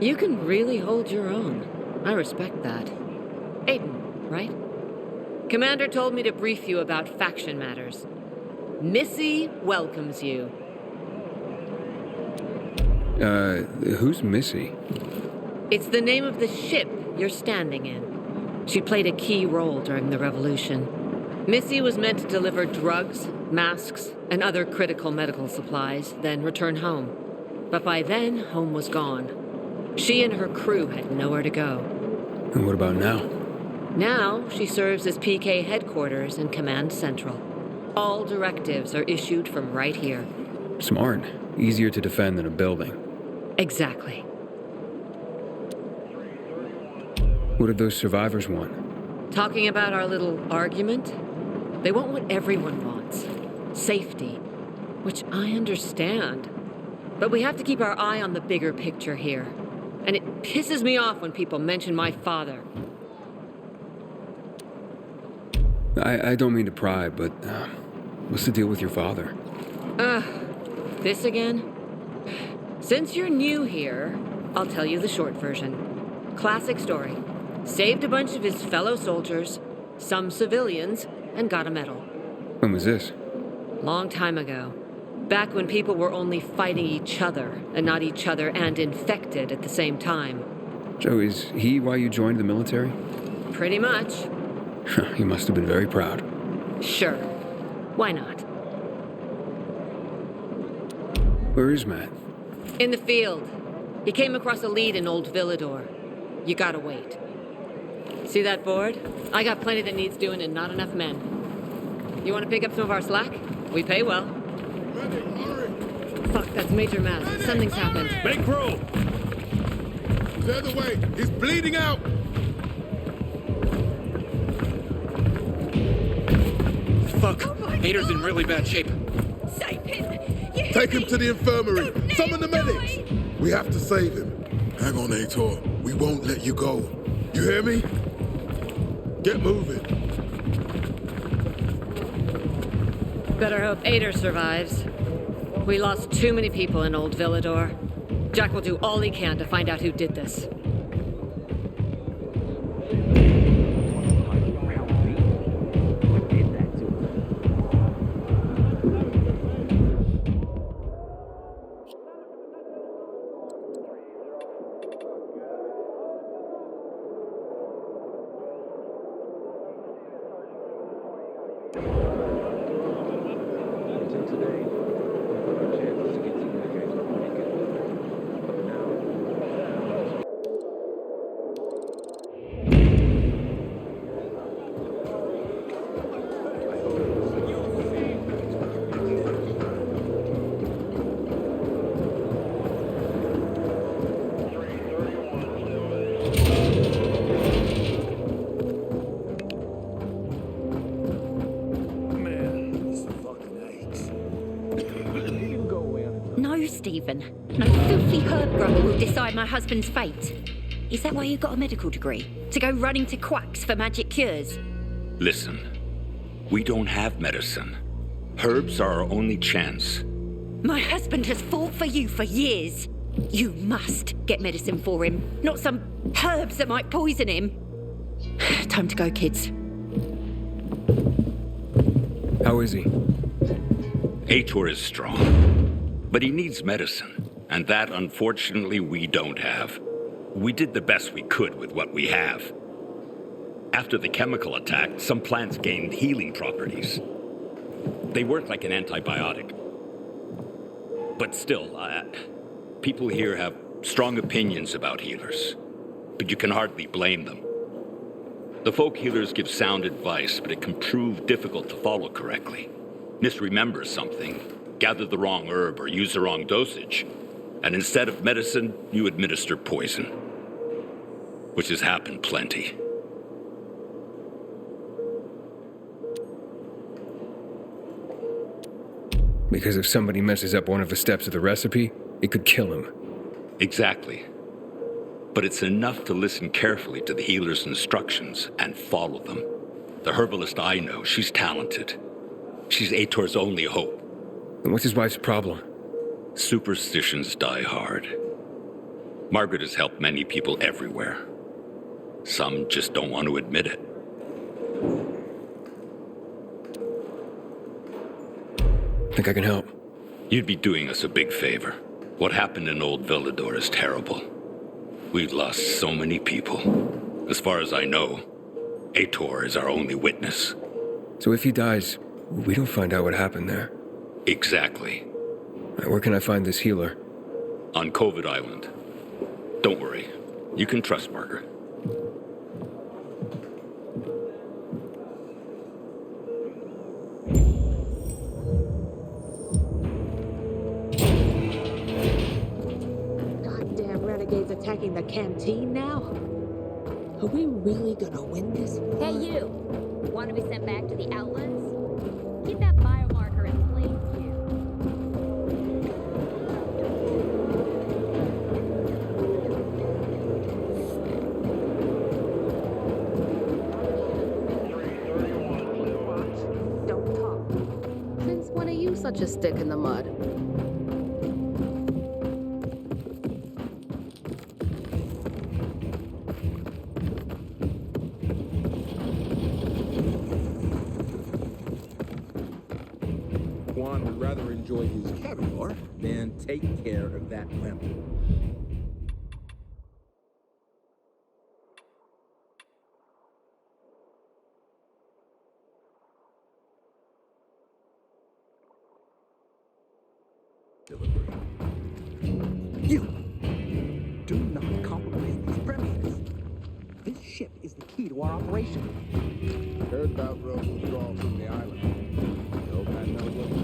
[SPEAKER 7] You can really hold your own. I respect that. Aiden, right? Commander told me to brief you about faction matters. Missy welcomes you.
[SPEAKER 1] Who's Missy?
[SPEAKER 7] It's the name of the ship you're standing in. She played a key role during the revolution. Missy was meant to deliver drugs, masks, and other critical medical supplies, then return home. But by then, home was gone. She and her crew had nowhere to go.
[SPEAKER 1] And what about now?
[SPEAKER 7] Now, she serves as PK headquarters and Command Central. All directives are issued from right here.
[SPEAKER 1] Smart. Easier to defend than a building.
[SPEAKER 7] Exactly.
[SPEAKER 1] What did those survivors want?
[SPEAKER 7] Talking about our little argument? They want what everyone wants. Safety. Which I understand. But we have to keep our eye on the bigger picture here. And it pisses me off when people mention my father.
[SPEAKER 1] I don't mean to pry, but what's the deal with your father?
[SPEAKER 7] This again? Since you're new here, I'll tell you the short version. Classic story. Saved a bunch of his fellow soldiers, some civilians, and got a medal.
[SPEAKER 1] When was this?
[SPEAKER 7] Long time ago. Back when people were only fighting each other, and not each other and infected at the same time.
[SPEAKER 1] Joe, is he why you joined the military?
[SPEAKER 7] Pretty much.
[SPEAKER 1] He must have been very proud.
[SPEAKER 7] Sure. Why not?
[SPEAKER 1] Where is Matt?
[SPEAKER 7] In the field. He came across a lead in old Villador. You gotta wait. See that board? I got plenty that needs doing and not enough men. You want to pick up some of our slack? We pay well. Fuck, that's Major Matt. Something's happened.
[SPEAKER 13] Make room!
[SPEAKER 10] The other way! He's bleeding out!
[SPEAKER 14] Fuck! Hader's in really bad shape.
[SPEAKER 2] Save him!
[SPEAKER 10] Take him to the infirmary! Summon the medics! We have to save him. Hang on, Aitor. We won't let you go. You hear me? Get moving.
[SPEAKER 7] Better hope Ader survives. We lost too many people in old Villador. Jack will do all he can to find out who did this.
[SPEAKER 20] even. No filthy herb grower will decide my husband's fate. Is that why you got a medical degree? To go running to quacks for magic cures?
[SPEAKER 21] Listen, we don't have medicine. Herbs are our only chance.
[SPEAKER 20] My husband has fought for you for years. You must get medicine for him, not some herbs that might poison him. Time to go, kids.
[SPEAKER 1] How is he?
[SPEAKER 21] Aitor is strong, but he needs medicine, and that, unfortunately, we don't have. We did the best we could with what we have. After the chemical attack, some plants gained healing properties. They work like an antibiotic. But still, people here have strong opinions about healers, but you can hardly blame them. The folk healers give sound advice, but it can prove difficult to follow correctly. Misremember something, gather the wrong herb, or use the wrong dosage, and instead of medicine, you administer poison. Which has happened plenty.
[SPEAKER 1] Because if somebody messes up one of the steps of the recipe, it could kill him.
[SPEAKER 21] Exactly. But it's enough to listen carefully to the healer's instructions and follow them. The herbalist I know, she's talented. She's Aitor's only hope.
[SPEAKER 1] And what's his wife's problem?
[SPEAKER 21] Superstitions die hard. Margaret has helped many people everywhere. Some just don't want to admit it.
[SPEAKER 1] Think I can help?
[SPEAKER 21] You'd be doing us a big favor. What happened in Old Villador is terrible. We've lost so many people. As far as I know, Aitor is our only witness.
[SPEAKER 1] So if he dies, we don't find out what happened there.
[SPEAKER 21] Exactly.
[SPEAKER 1] Where can I find this healer?
[SPEAKER 21] On COVID Island. Don't worry. You can trust Margaret.
[SPEAKER 3] Goddamn renegades attacking the canteen now? Are we really gonna win this?
[SPEAKER 4] Hey, you! Want to be sent back to the Outlands? Keep that biomarker in plain view.
[SPEAKER 3] Don't talk.
[SPEAKER 22] Since when are you such a stick in the mud?
[SPEAKER 11] Juan would rather enjoy his caviar than take care of that limp.
[SPEAKER 16] You! Do not compromise these premises. This ship is the key to our operation.
[SPEAKER 10] Heard about Rose withdrawal from the island. The old man knows what to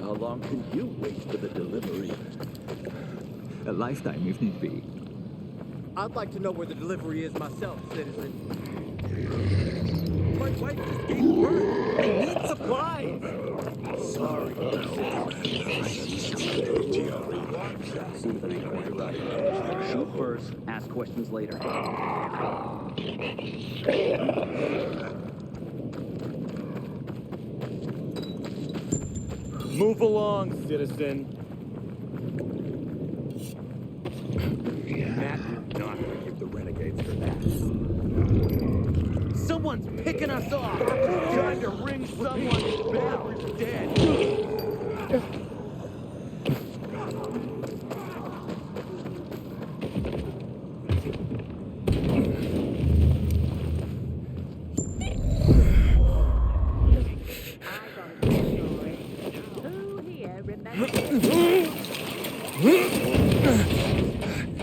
[SPEAKER 23] How long can you wait for the delivery?
[SPEAKER 24] A lifetime if need be.
[SPEAKER 8] I'd like to know where the delivery is myself, citizen. My wife just gave birth. I need supplies.
[SPEAKER 23] Sorry.
[SPEAKER 16] Shoot first, ask questions later.
[SPEAKER 8] Move along, citizen.
[SPEAKER 11] Matt did not forgive the renegades for that.
[SPEAKER 8] Someone's picking us off. Trying to ring someone's bell. Dead.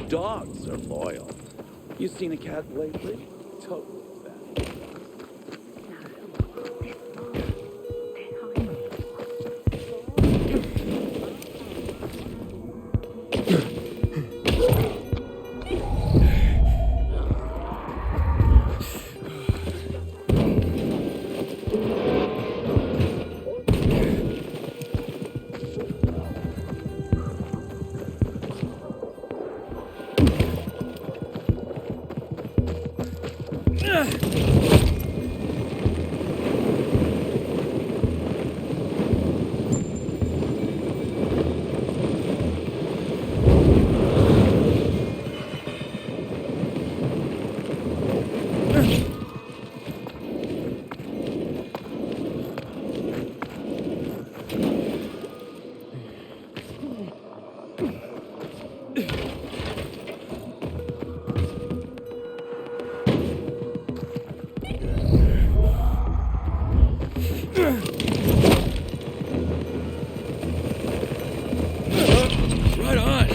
[SPEAKER 23] Dogs are loyal. You seen a cat lately? Totally that.
[SPEAKER 1] Right on.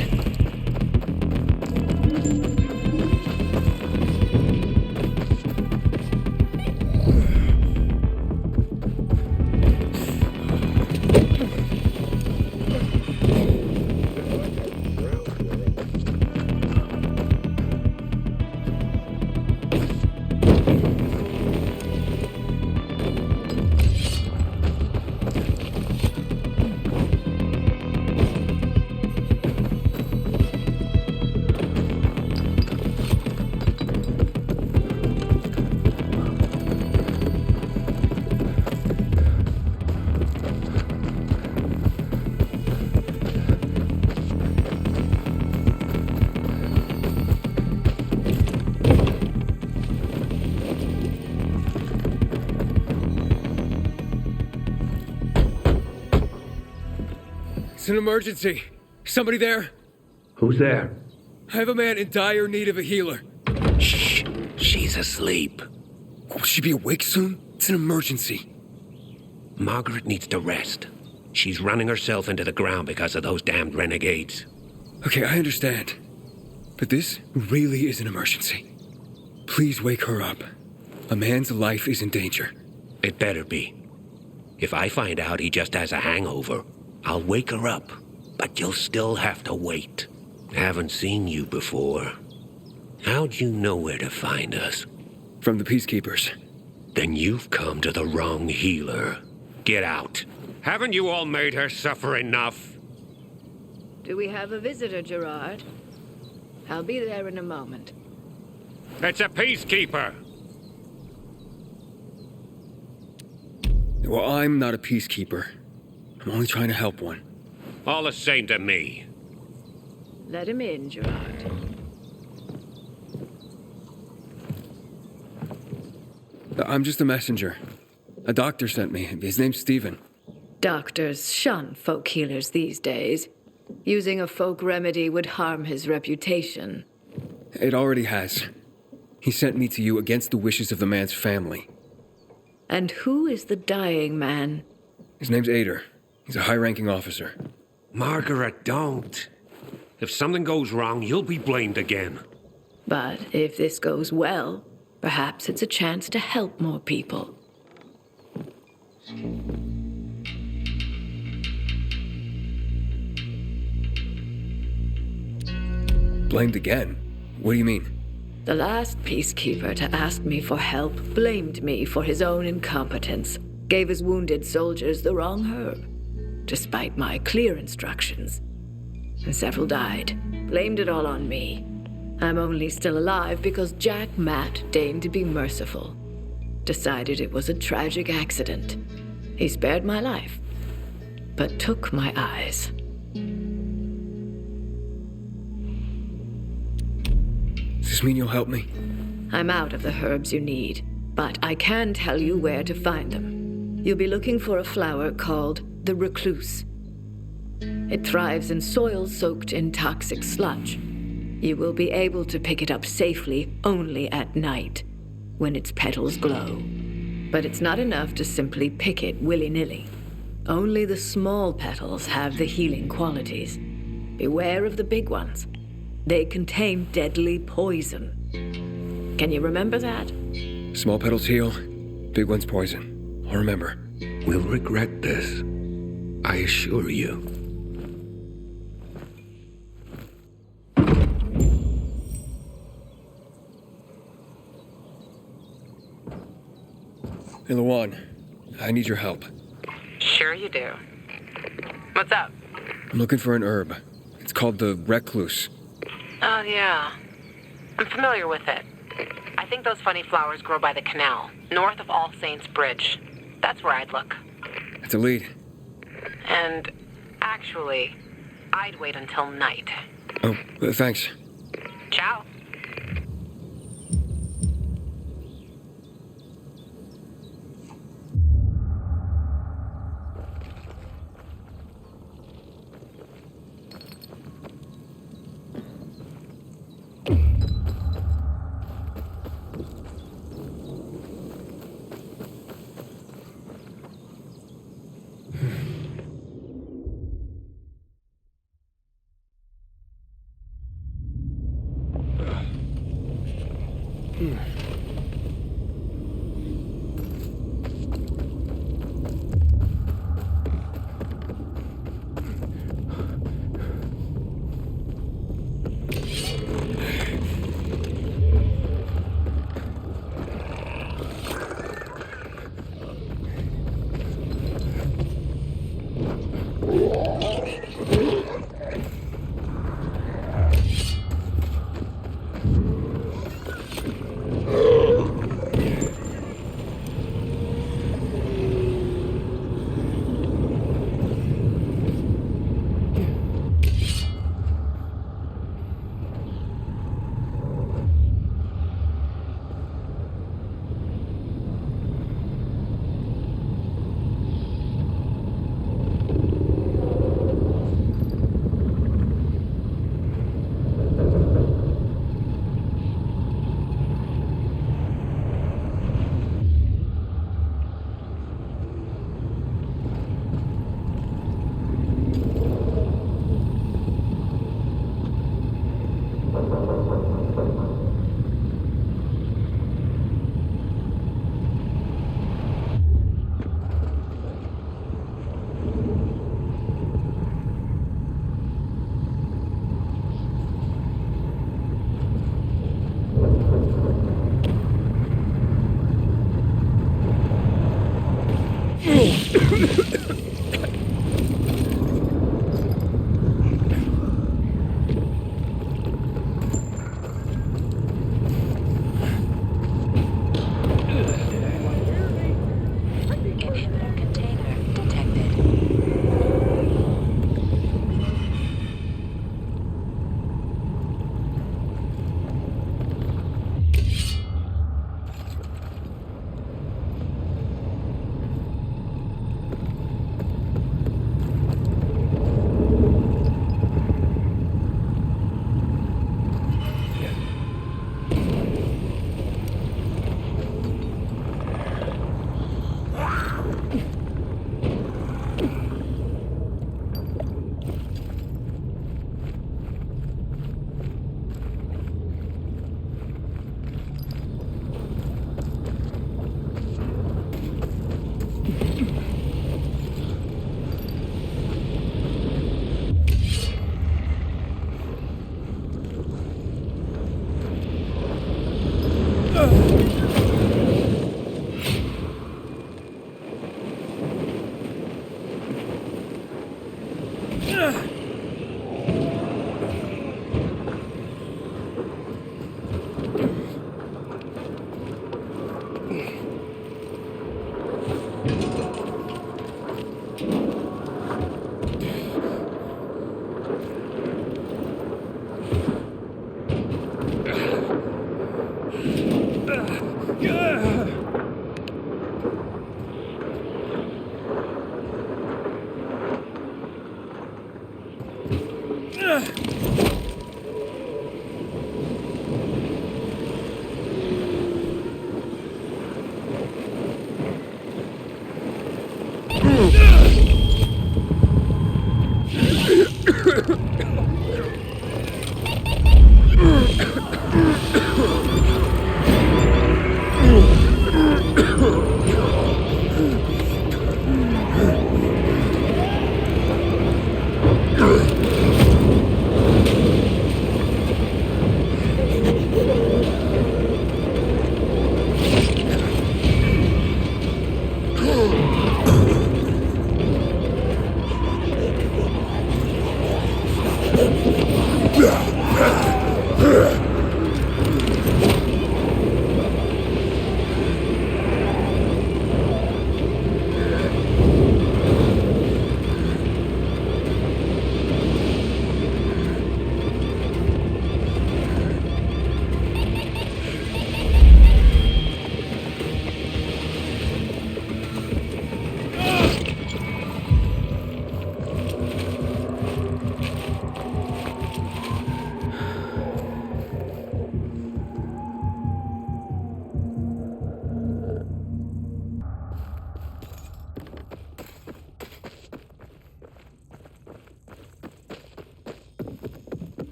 [SPEAKER 1] It's an emergency. Somebody there?
[SPEAKER 5] Who's there?
[SPEAKER 1] I have a man in dire need of a healer.
[SPEAKER 5] Shh. She's asleep.
[SPEAKER 1] Will she be awake soon? It's an emergency.
[SPEAKER 5] Margaret needs to rest. She's running herself into the ground because of those damned renegades.
[SPEAKER 1] Okay, I understand. But this really is an emergency. Please wake her up. A man's life is in danger.
[SPEAKER 5] It better be. If I find out he just has a hangover, I'll wake her up. But you'll still have to wait. Haven't seen you before. How'd you know where to find us?
[SPEAKER 1] From the Peacekeepers.
[SPEAKER 5] Then you've come to the wrong healer. Get out. Haven't you all made her suffer enough?
[SPEAKER 22] Do we have a visitor, Gerard? I'll be there in a moment.
[SPEAKER 5] It's a peacekeeper.
[SPEAKER 1] Well, I'm not a peacekeeper. I'm only trying to help one.
[SPEAKER 5] All the same to me.
[SPEAKER 22] Let him in, Gerard.
[SPEAKER 1] I'm just a messenger. A doctor sent me. His name's Stephen.
[SPEAKER 22] Doctors shun folk healers these days. Using a folk remedy would harm his reputation.
[SPEAKER 1] It already has. He sent me to you against the wishes of the man's family.
[SPEAKER 22] And who is the dying man?
[SPEAKER 1] His name's Ader. He's a high-ranking officer.
[SPEAKER 5] Margaret, don't. If something goes wrong, you'll be blamed again.
[SPEAKER 22] But if this goes well, perhaps it's a chance to help more people.
[SPEAKER 1] Blamed again? What do you mean?
[SPEAKER 22] The last peacekeeper to ask me for help blamed me for his own incompetence, gave his wounded soldiers the wrong herb, despite my clear instructions. And several died. Blamed it all on me. I'm only still alive because Jack Matt deigned to be merciful. Decided it was a tragic accident. He spared my life, but took my eyes.
[SPEAKER 1] Does this mean you'll help me?
[SPEAKER 22] I'm out of the herbs you need, but I can tell you where to find them. You'll be looking for a flower called the recluse. It thrives in soil soaked in toxic sludge. You will be able to pick it up safely only at night, when its petals glow. But it's not enough to simply pick it willy-nilly. Only the small petals have the healing qualities. Beware of the big ones. They contain deadly poison. Can you remember that?
[SPEAKER 1] Small petals heal, big ones poison. I'll remember.
[SPEAKER 5] We'll regret this. I assure you.
[SPEAKER 1] Hey, Lawan, I need your help.
[SPEAKER 3] Sure you do. What's up?
[SPEAKER 1] I'm looking for an herb. It's called the recluse.
[SPEAKER 3] Oh, yeah. I'm familiar with it. I think those funny flowers grow by the canal, north of All Saints Bridge. That's where I'd look.
[SPEAKER 1] That's a lead.
[SPEAKER 3] And actually, I'd wait until night.
[SPEAKER 1] Oh, thanks.
[SPEAKER 3] Ciao.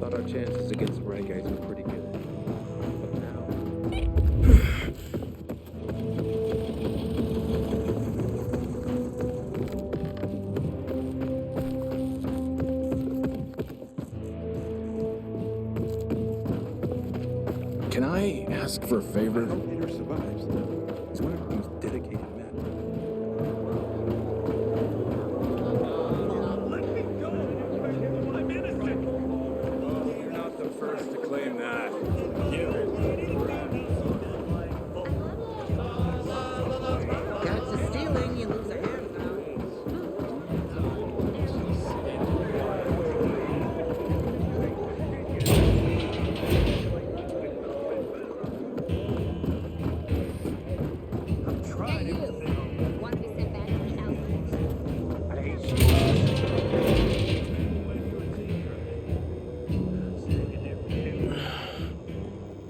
[SPEAKER 11] thought our chances against renegades were pretty good. But now...
[SPEAKER 23] Can I ask for a favor?
[SPEAKER 16] I hope Peter survives. He's one of our most dedicated men.
[SPEAKER 23] You're not the first to claim that.
[SPEAKER 6] That's a stealing, you lose a hand.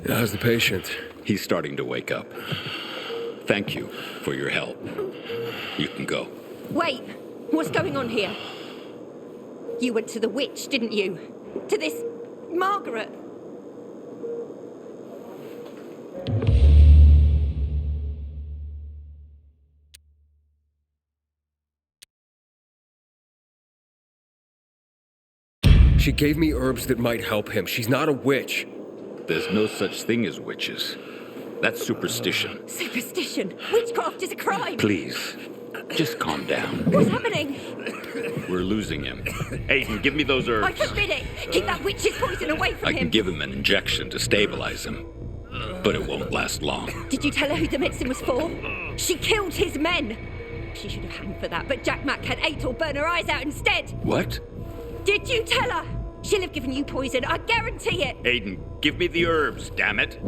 [SPEAKER 1] How's the patient?
[SPEAKER 21] He's starting to wake up. Thank you for your help. You can go.
[SPEAKER 20] Wait, what's going on here? You went to the witch, didn't you? To this Margaret?
[SPEAKER 1] She gave me herbs that might help him. She's not a witch.
[SPEAKER 21] There's no such thing as witches. That's superstition.
[SPEAKER 20] Superstition? Witchcraft is a crime!
[SPEAKER 21] Please, just calm down.
[SPEAKER 20] What's happening?
[SPEAKER 21] We're losing him. Aiden, give me those herbs.
[SPEAKER 20] I forbid it! Keep that witch's poison away from
[SPEAKER 21] I
[SPEAKER 20] him!
[SPEAKER 21] can give him an injection to stabilize him, but it won't last long.
[SPEAKER 20] Did you tell her who the medicine was for? She killed his men! She should have hanged for that, but Jack Mack had Aitor burn her eyes out instead!
[SPEAKER 21] What?
[SPEAKER 20] Did you tell her? She'll have given you poison, I guarantee it!
[SPEAKER 21] Aiden, give me the herbs, damn it.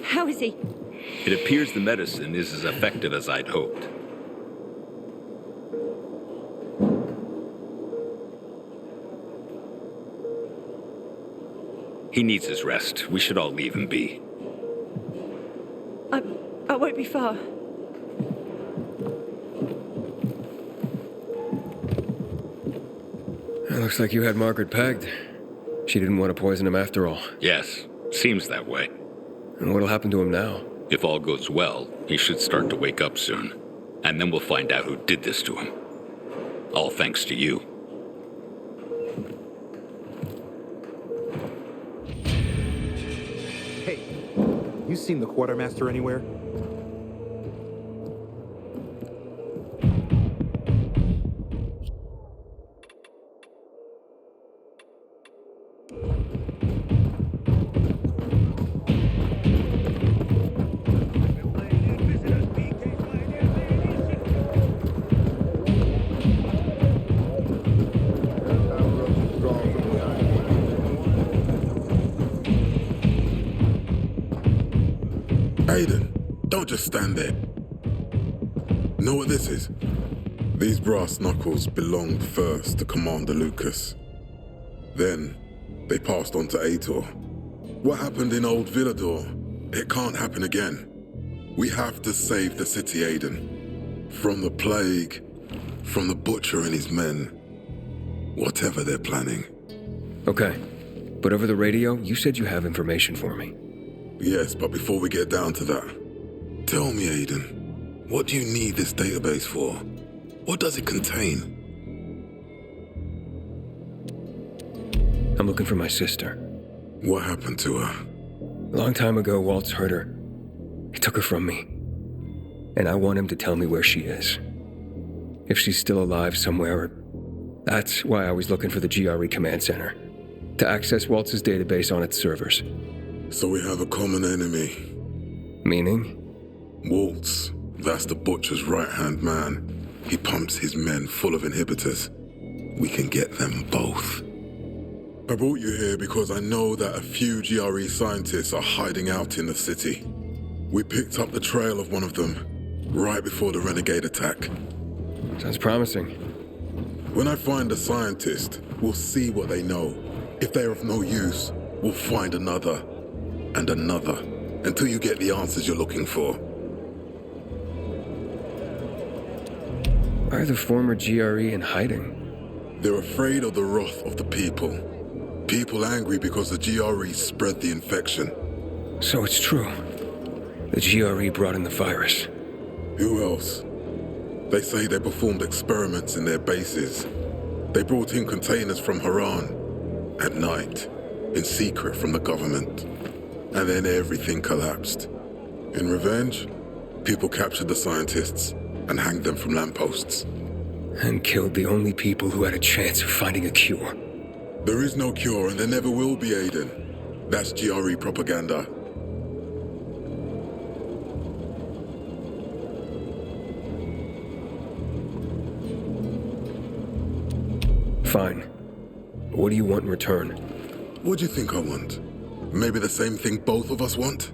[SPEAKER 20] How is he?
[SPEAKER 21] It appears the medicine is as effective as I'd hoped. He needs his rest. We should all leave him be.
[SPEAKER 20] I won't be far.
[SPEAKER 1] It looks like you had Margaret pegged. She didn't want to poison him after all.
[SPEAKER 21] Yes, seems that way.
[SPEAKER 1] And what'll happen to him now?
[SPEAKER 21] If all goes well, he should start to wake up soon. And then we'll find out who did this to him. All thanks to you.
[SPEAKER 9] Hey, you seen the quartermaster anywhere?
[SPEAKER 10] Aiden, don't just stand there. Know what this is? These brass knuckles belonged first to Commander Lucas. Then, they passed on to Aitor. What happened in Old Villador, it can't happen again. We have to save the city, Aiden. From the plague, from the butcher and his men. Whatever they're planning.
[SPEAKER 1] Okay, but over the radio, you said you have information for me.
[SPEAKER 10] Yes, but before we get down to that, tell me, Aiden, what do you need this database for? What does it contain?
[SPEAKER 1] I'm looking for my sister.
[SPEAKER 10] What happened to her?
[SPEAKER 1] A long time ago, Waltz hurt her. He took her from me. And I want him to tell me where she is. If she's still alive somewhere. That's why I was looking for the GRE command center. To access Waltz's database on its servers.
[SPEAKER 10] So we have a common enemy.
[SPEAKER 1] Meaning?
[SPEAKER 10] Waltz. That's the butcher's right-hand man. He pumps his men full of inhibitors. We can get them both. I brought you here because I know that a few GRE scientists are hiding out in the city. We picked up the trail of one of them right before the renegade attack.
[SPEAKER 1] Sounds promising.
[SPEAKER 10] When I find a scientist, we'll see what they know. If they're of no use, we'll find another and another until you get the answers you're looking for.
[SPEAKER 1] Why are the former GRE in hiding?
[SPEAKER 10] They're afraid of the wrath of the people. People angry because the GRE spread the infection.
[SPEAKER 1] So it's true. The GRE brought in the virus.
[SPEAKER 10] Who else? They say they performed experiments in their bases. They brought in containers from Haran at night, in secret from the government. And then everything collapsed. In revenge, people captured the scientists and hanged them from lampposts.
[SPEAKER 1] And killed the only people who had a chance of finding a cure.
[SPEAKER 10] There is no cure, and there never will be, Aiden. That's GRE propaganda.
[SPEAKER 1] Fine. What do you want in return?
[SPEAKER 10] What do you think I want? Maybe the same thing both of us want?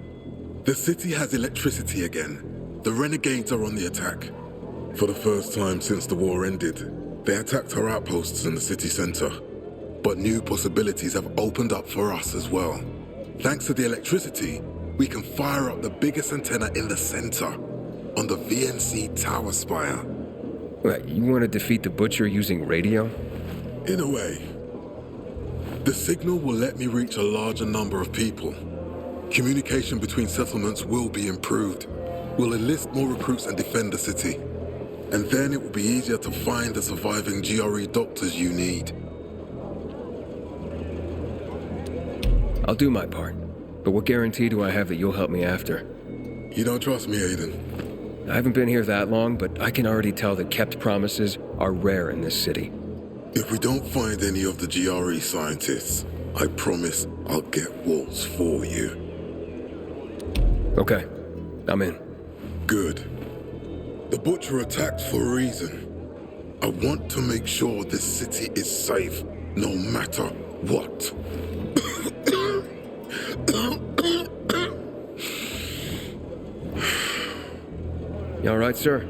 [SPEAKER 10] The city has electricity again. The renegades are on the attack. For the first time since the war ended, they attacked our outposts in the city center. But new possibilities have opened up for us as well. Thanks to the electricity, we can fire up the biggest antenna in the center, on the VNC tower spire.
[SPEAKER 1] What, you want to defeat the Butcher using radio?
[SPEAKER 10] In a way. The signal will let me reach a larger number of people. Communication between settlements will be improved. We'll enlist more recruits and defend the city. And then it will be easier to find the surviving GRE doctors you need.
[SPEAKER 1] I'll do my part. But what guarantee do I have that you'll help me after?
[SPEAKER 10] You don't trust me, Aiden?
[SPEAKER 1] I haven't been here that long, but I can already tell that kept promises are rare in this city.
[SPEAKER 10] If we don't find any of the GRE scientists, I promise I'll get Waltz for you.
[SPEAKER 1] Okay, I'm in.
[SPEAKER 10] Good. The Butcher attacked for a reason. I want to make sure this city is safe, no matter what.
[SPEAKER 1] You all right, sir?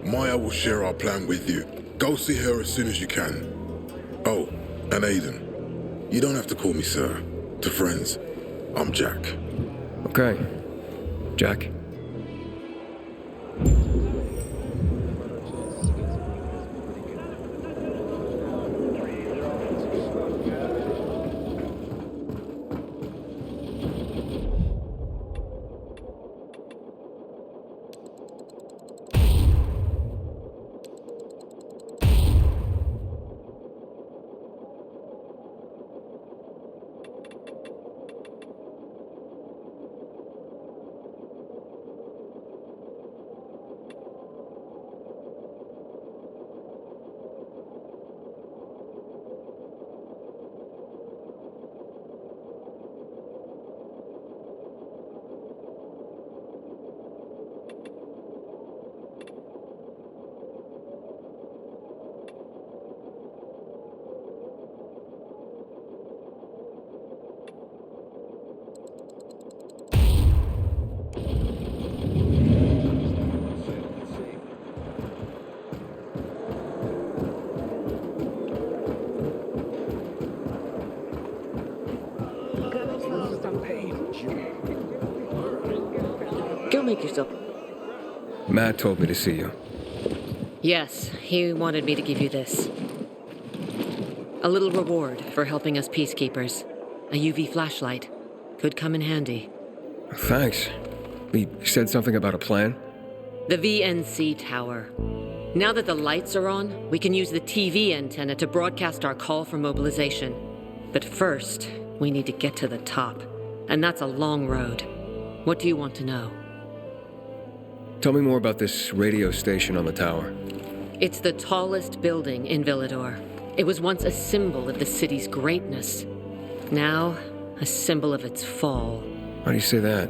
[SPEAKER 10] Maya will share our plan with you. Go see her as soon as you can. Oh, and Aiden, you don't have to call me sir. To friends, I'm Jack.
[SPEAKER 1] Okay, Jack.
[SPEAKER 7] Go make yourself.
[SPEAKER 1] Matt told me to see you.
[SPEAKER 7] Yes, he wanted me to give you this. A little reward for helping us peacekeepers. A UV flashlight. Could come in handy.
[SPEAKER 1] Thanks. He said something about a plan?
[SPEAKER 7] The VNC tower. Now that the lights are on, we can use the TV antenna to broadcast our call for mobilization. But first, we need to get to the top. And that's a long road. What do you want to know?
[SPEAKER 1] Tell me more about this radio station on the tower.
[SPEAKER 7] It's the tallest building in Villador. It was once a symbol of the city's greatness. Now, a symbol of its fall.
[SPEAKER 1] How do you say that?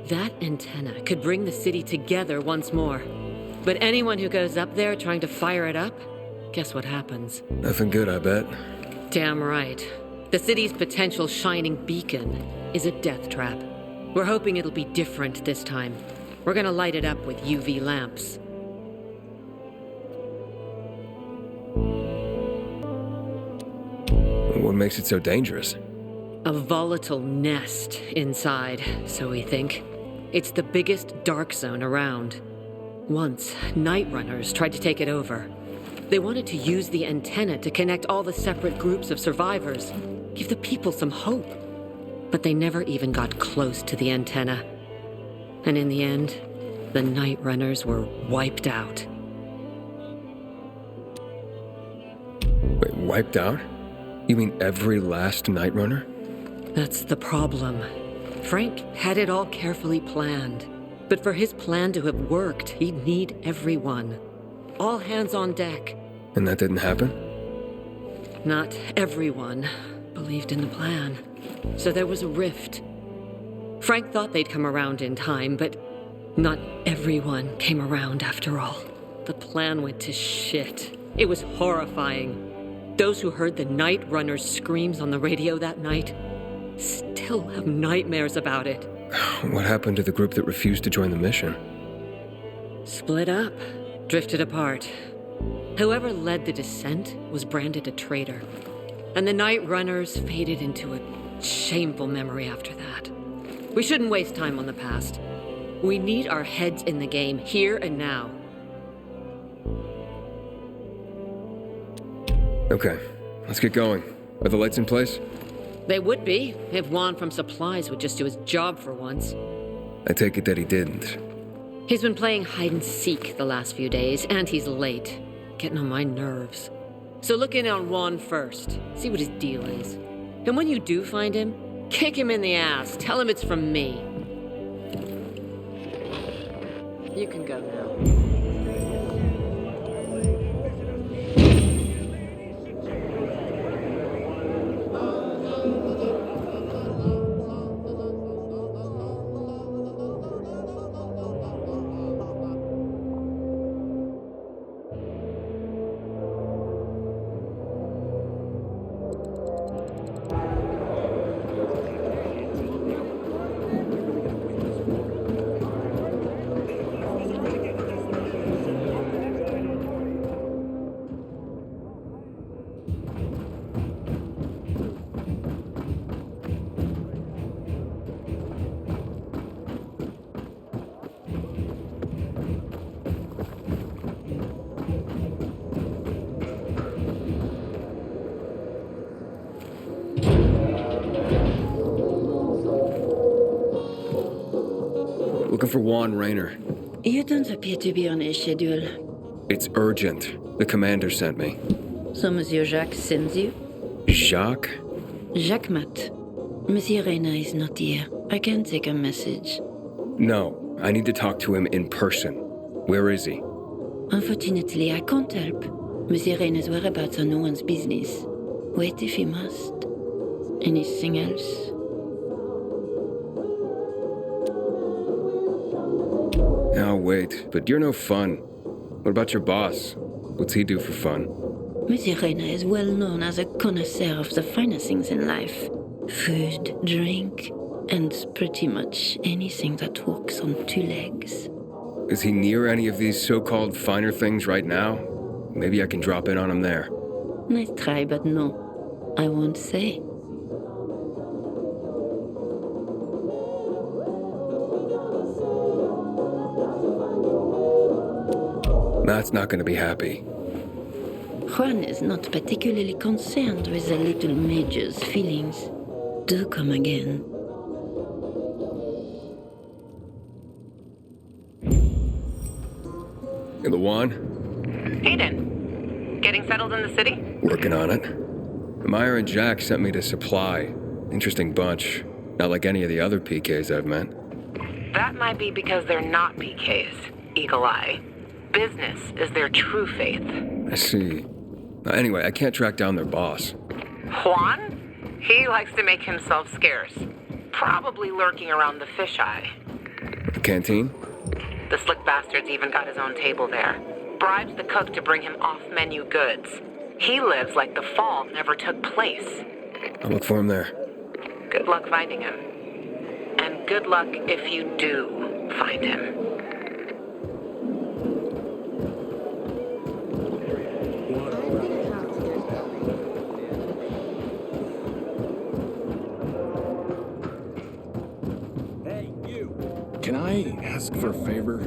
[SPEAKER 7] That antenna could bring the city together once more. But anyone who goes up there trying to fire it up, guess what happens?
[SPEAKER 1] Nothing good, I bet.
[SPEAKER 7] Damn right. The city's potential shining beacon is a death trap. We're hoping it'll be different this time. We're gonna light it up with UV lamps.
[SPEAKER 1] What makes it so dangerous?
[SPEAKER 7] A volatile nest inside, so we think. It's the biggest dark zone around. Once, night runners tried to take it over. They wanted to use the antenna to connect all the separate groups of survivors, give the people some hope. But they never even got close to the antenna. And in the end, the night runners were wiped out.
[SPEAKER 1] Wait, wiped out? You mean every last night runner?
[SPEAKER 7] That's the problem. Frank had it all carefully planned. But for his plan to have worked, he'd need everyone. All hands on deck.
[SPEAKER 1] And that didn't happen?
[SPEAKER 7] Not everyone believed in the plan. So there was a rift. Frank thought they'd come around in time, but not everyone came around after all. The plan went to shit. It was horrifying. Those who heard the night runners' screams on the radio that night still have nightmares about it.
[SPEAKER 1] What happened to the group that refused to join the mission?
[SPEAKER 7] Split up, drifted apart. Whoever led the descent was branded a traitor. And the night runners faded into a shameful memory after that. We shouldn't waste time on the past. We need our heads in the game, here and now.
[SPEAKER 1] Okay, let's get going. Are the lights in place?
[SPEAKER 7] They would be, if Juan from Supplies would just do his job for once.
[SPEAKER 1] I take it that he didn't.
[SPEAKER 7] He's been playing hide and seek the last few days, and he's late. Getting on my nerves. So look in on Juan first. See what his deal is. And when you do find him, kick him in the ass. Tell him it's from me. You can go now.
[SPEAKER 1] Looking for Juan Rayner.
[SPEAKER 12] You don't appear to be on his schedule.
[SPEAKER 1] It's urgent. The commander sent me.
[SPEAKER 12] So Monsieur Jacques sends you?
[SPEAKER 1] Jacques?
[SPEAKER 12] Jacques Mat. Monsieur Rayner is not here. I can take a message.
[SPEAKER 1] No, I need to talk to him in person. Where is he?
[SPEAKER 12] Unfortunately, I can't help. Monsieur Rayner's whereabouts are no one's business. Wait if he must. Anything else?
[SPEAKER 1] I'll wait, but you're no fun. What about your boss? What's he do for fun?
[SPEAKER 12] Monsieur Rayner is well known as a connoisseur of the finer things in life. Food, drink, and pretty much anything that walks on two legs.
[SPEAKER 1] Is he near any of these so-called finer things right now? Maybe I can drop in on him there.
[SPEAKER 12] Nice try, but no. I won't say.
[SPEAKER 1] Matt's not going to be happy.
[SPEAKER 12] Juan is not particularly concerned with the little major's feelings. Do come again.
[SPEAKER 1] Hello, Juan.
[SPEAKER 3] Aiden, getting settled in the city?
[SPEAKER 1] Working on it. Meyer and Jack sent me to Supply. Interesting bunch. Not like any of the other PKs I've met.
[SPEAKER 3] That might be because they're not PKs, Eagle Eye. Business is their true faith.
[SPEAKER 1] I see. Anyway, I can't track down their boss.
[SPEAKER 3] Juan? He likes to make himself scarce. Probably lurking around the fisheye.
[SPEAKER 1] The canteen?
[SPEAKER 3] The slick bastard's even got his own table there. Bribes the cook to bring him off-menu goods. He lives like the fall never took place.
[SPEAKER 1] I'll look for him there.
[SPEAKER 3] Good luck finding him. And good luck if you do find him.
[SPEAKER 15] Can I ask for a favor?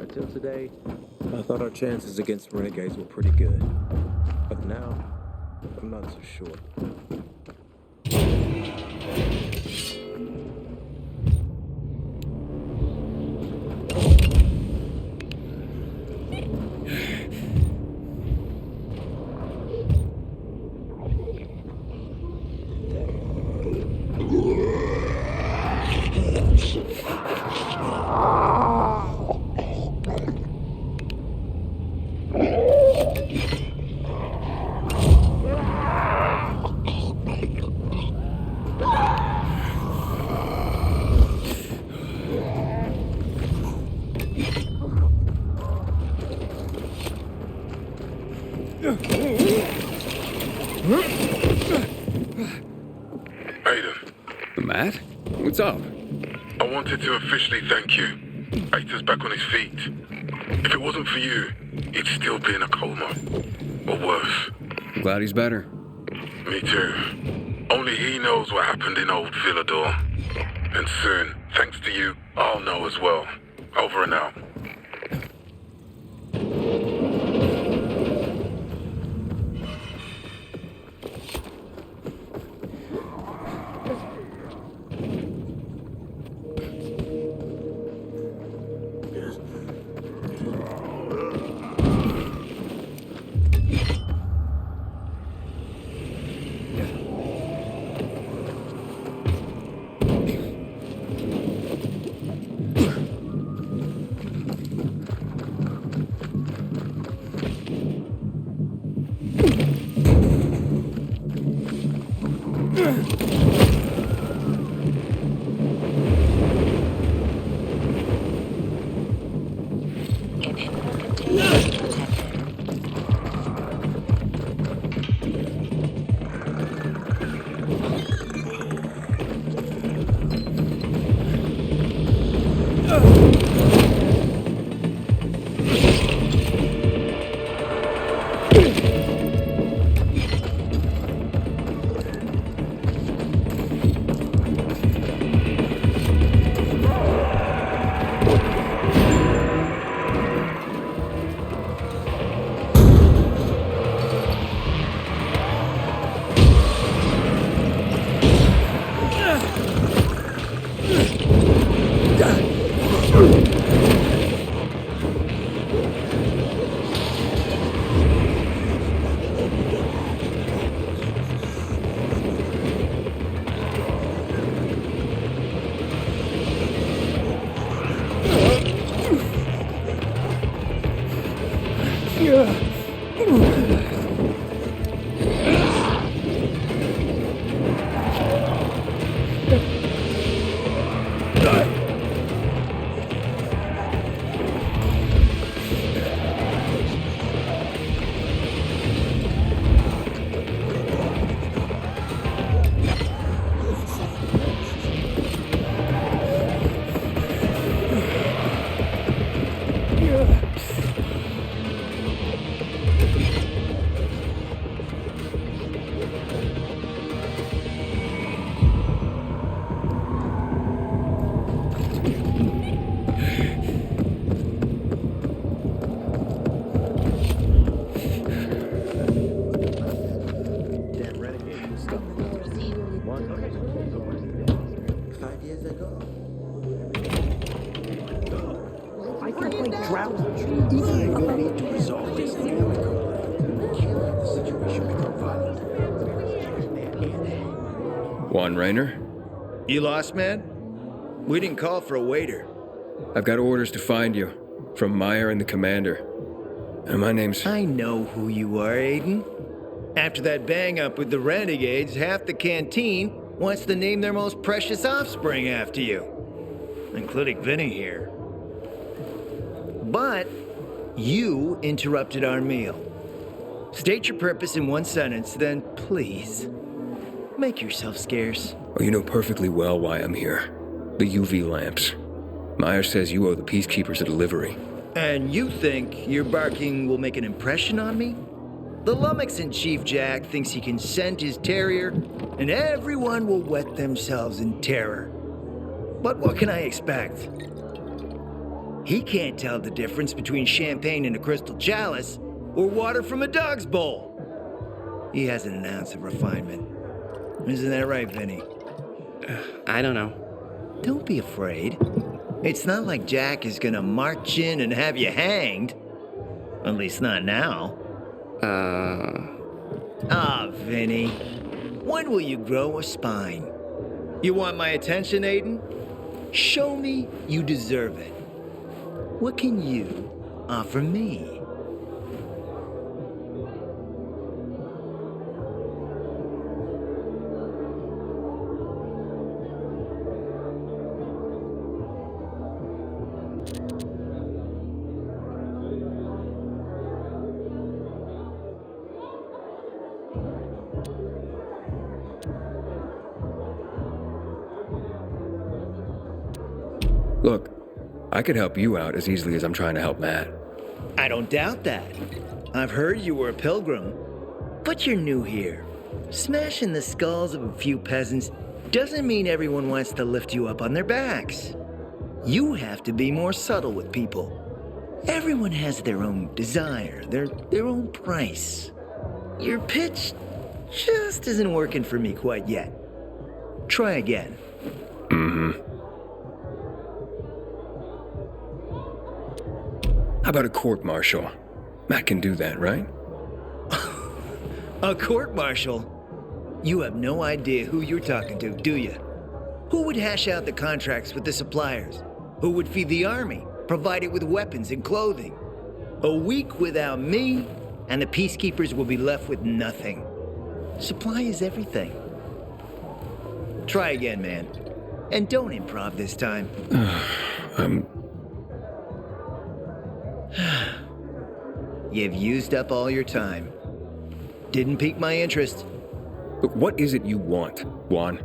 [SPEAKER 11] Until today, I thought our chances against renegades were pretty good. But now, I'm not so sure.
[SPEAKER 2] Aiden.
[SPEAKER 1] Matt? What's up?
[SPEAKER 2] I wanted to officially thank you. Aita's back on his feet. If it wasn't for you, he'd still be in a coma. Or worse.
[SPEAKER 1] I'm glad he's better.
[SPEAKER 2] Me too. Only he knows what happened in old Villador. And soon, thanks to you, I'll know as well. Over and out.
[SPEAKER 1] Juan Raynor?
[SPEAKER 17] You lost, man? We didn't call for a waiter.
[SPEAKER 1] I've got orders to find you. From Meyer and the commander. And my name's...
[SPEAKER 17] I know who you are, Aiden. After that bang-up with the renegades, half the canteen wants to name their most precious offspring after you, including Vinny here. But you interrupted our meal. State your purpose in one sentence, then please, make yourself scarce.
[SPEAKER 1] Oh, you know perfectly well why I'm here. The UV lamps. Myers says you owe the Peacekeepers a delivery.
[SPEAKER 17] And you think your barking will make an impression on me? The lummox-in-chief Jack thinks he can scent his terrier, and everyone will wet themselves in terror. But what can I expect? He can't tell the difference between champagne in a crystal chalice or water from a dog's bowl. He hasn't an ounce of refinement. Isn't that right, Vinny?
[SPEAKER 13] I don't know.
[SPEAKER 17] Don't be afraid. It's not like Jack is gonna march in and have you hanged. At least not now. Vinny. When will you grow a spine? You want my attention, Aiden? Show me you deserve it. What can you offer me?
[SPEAKER 1] Look, I could help you out as easily as I'm trying to help Matt.
[SPEAKER 17] I don't doubt that. I've heard you were a pilgrim, but you're new here. Smashing the skulls of a few peasants doesn't mean everyone wants to lift you up on their backs. You have to be more subtle with people. Everyone has their own desire, their own price. Your pitch just isn't working for me quite yet. Try again.
[SPEAKER 1] How about a court-martial? Matt can do that, right?
[SPEAKER 17] A court-martial? You have no idea who you're talking to, do you? Who would hash out the contracts with the suppliers? Who would feed the army, provide it with weapons and clothing? A week without me, and the Peacekeepers will be left with nothing. Supply is everything. Try again, man. And don't improv this time. You've used up all your time. Didn't pique my interest.
[SPEAKER 1] But what is it you want, Juan?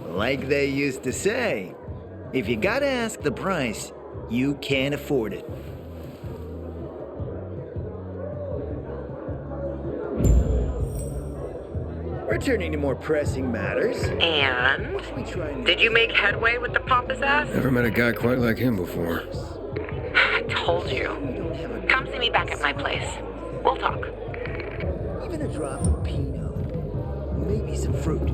[SPEAKER 17] Like they used to say, if you gotta ask the price, you can't afford it. Returning to more pressing matters.
[SPEAKER 3] And? Did you make headway with the pompous ass?
[SPEAKER 1] Never met a guy quite like him before.
[SPEAKER 3] I told you. Come see me back at my place. We'll talk.
[SPEAKER 17] Even a drop of Pinot. Maybe some fruit.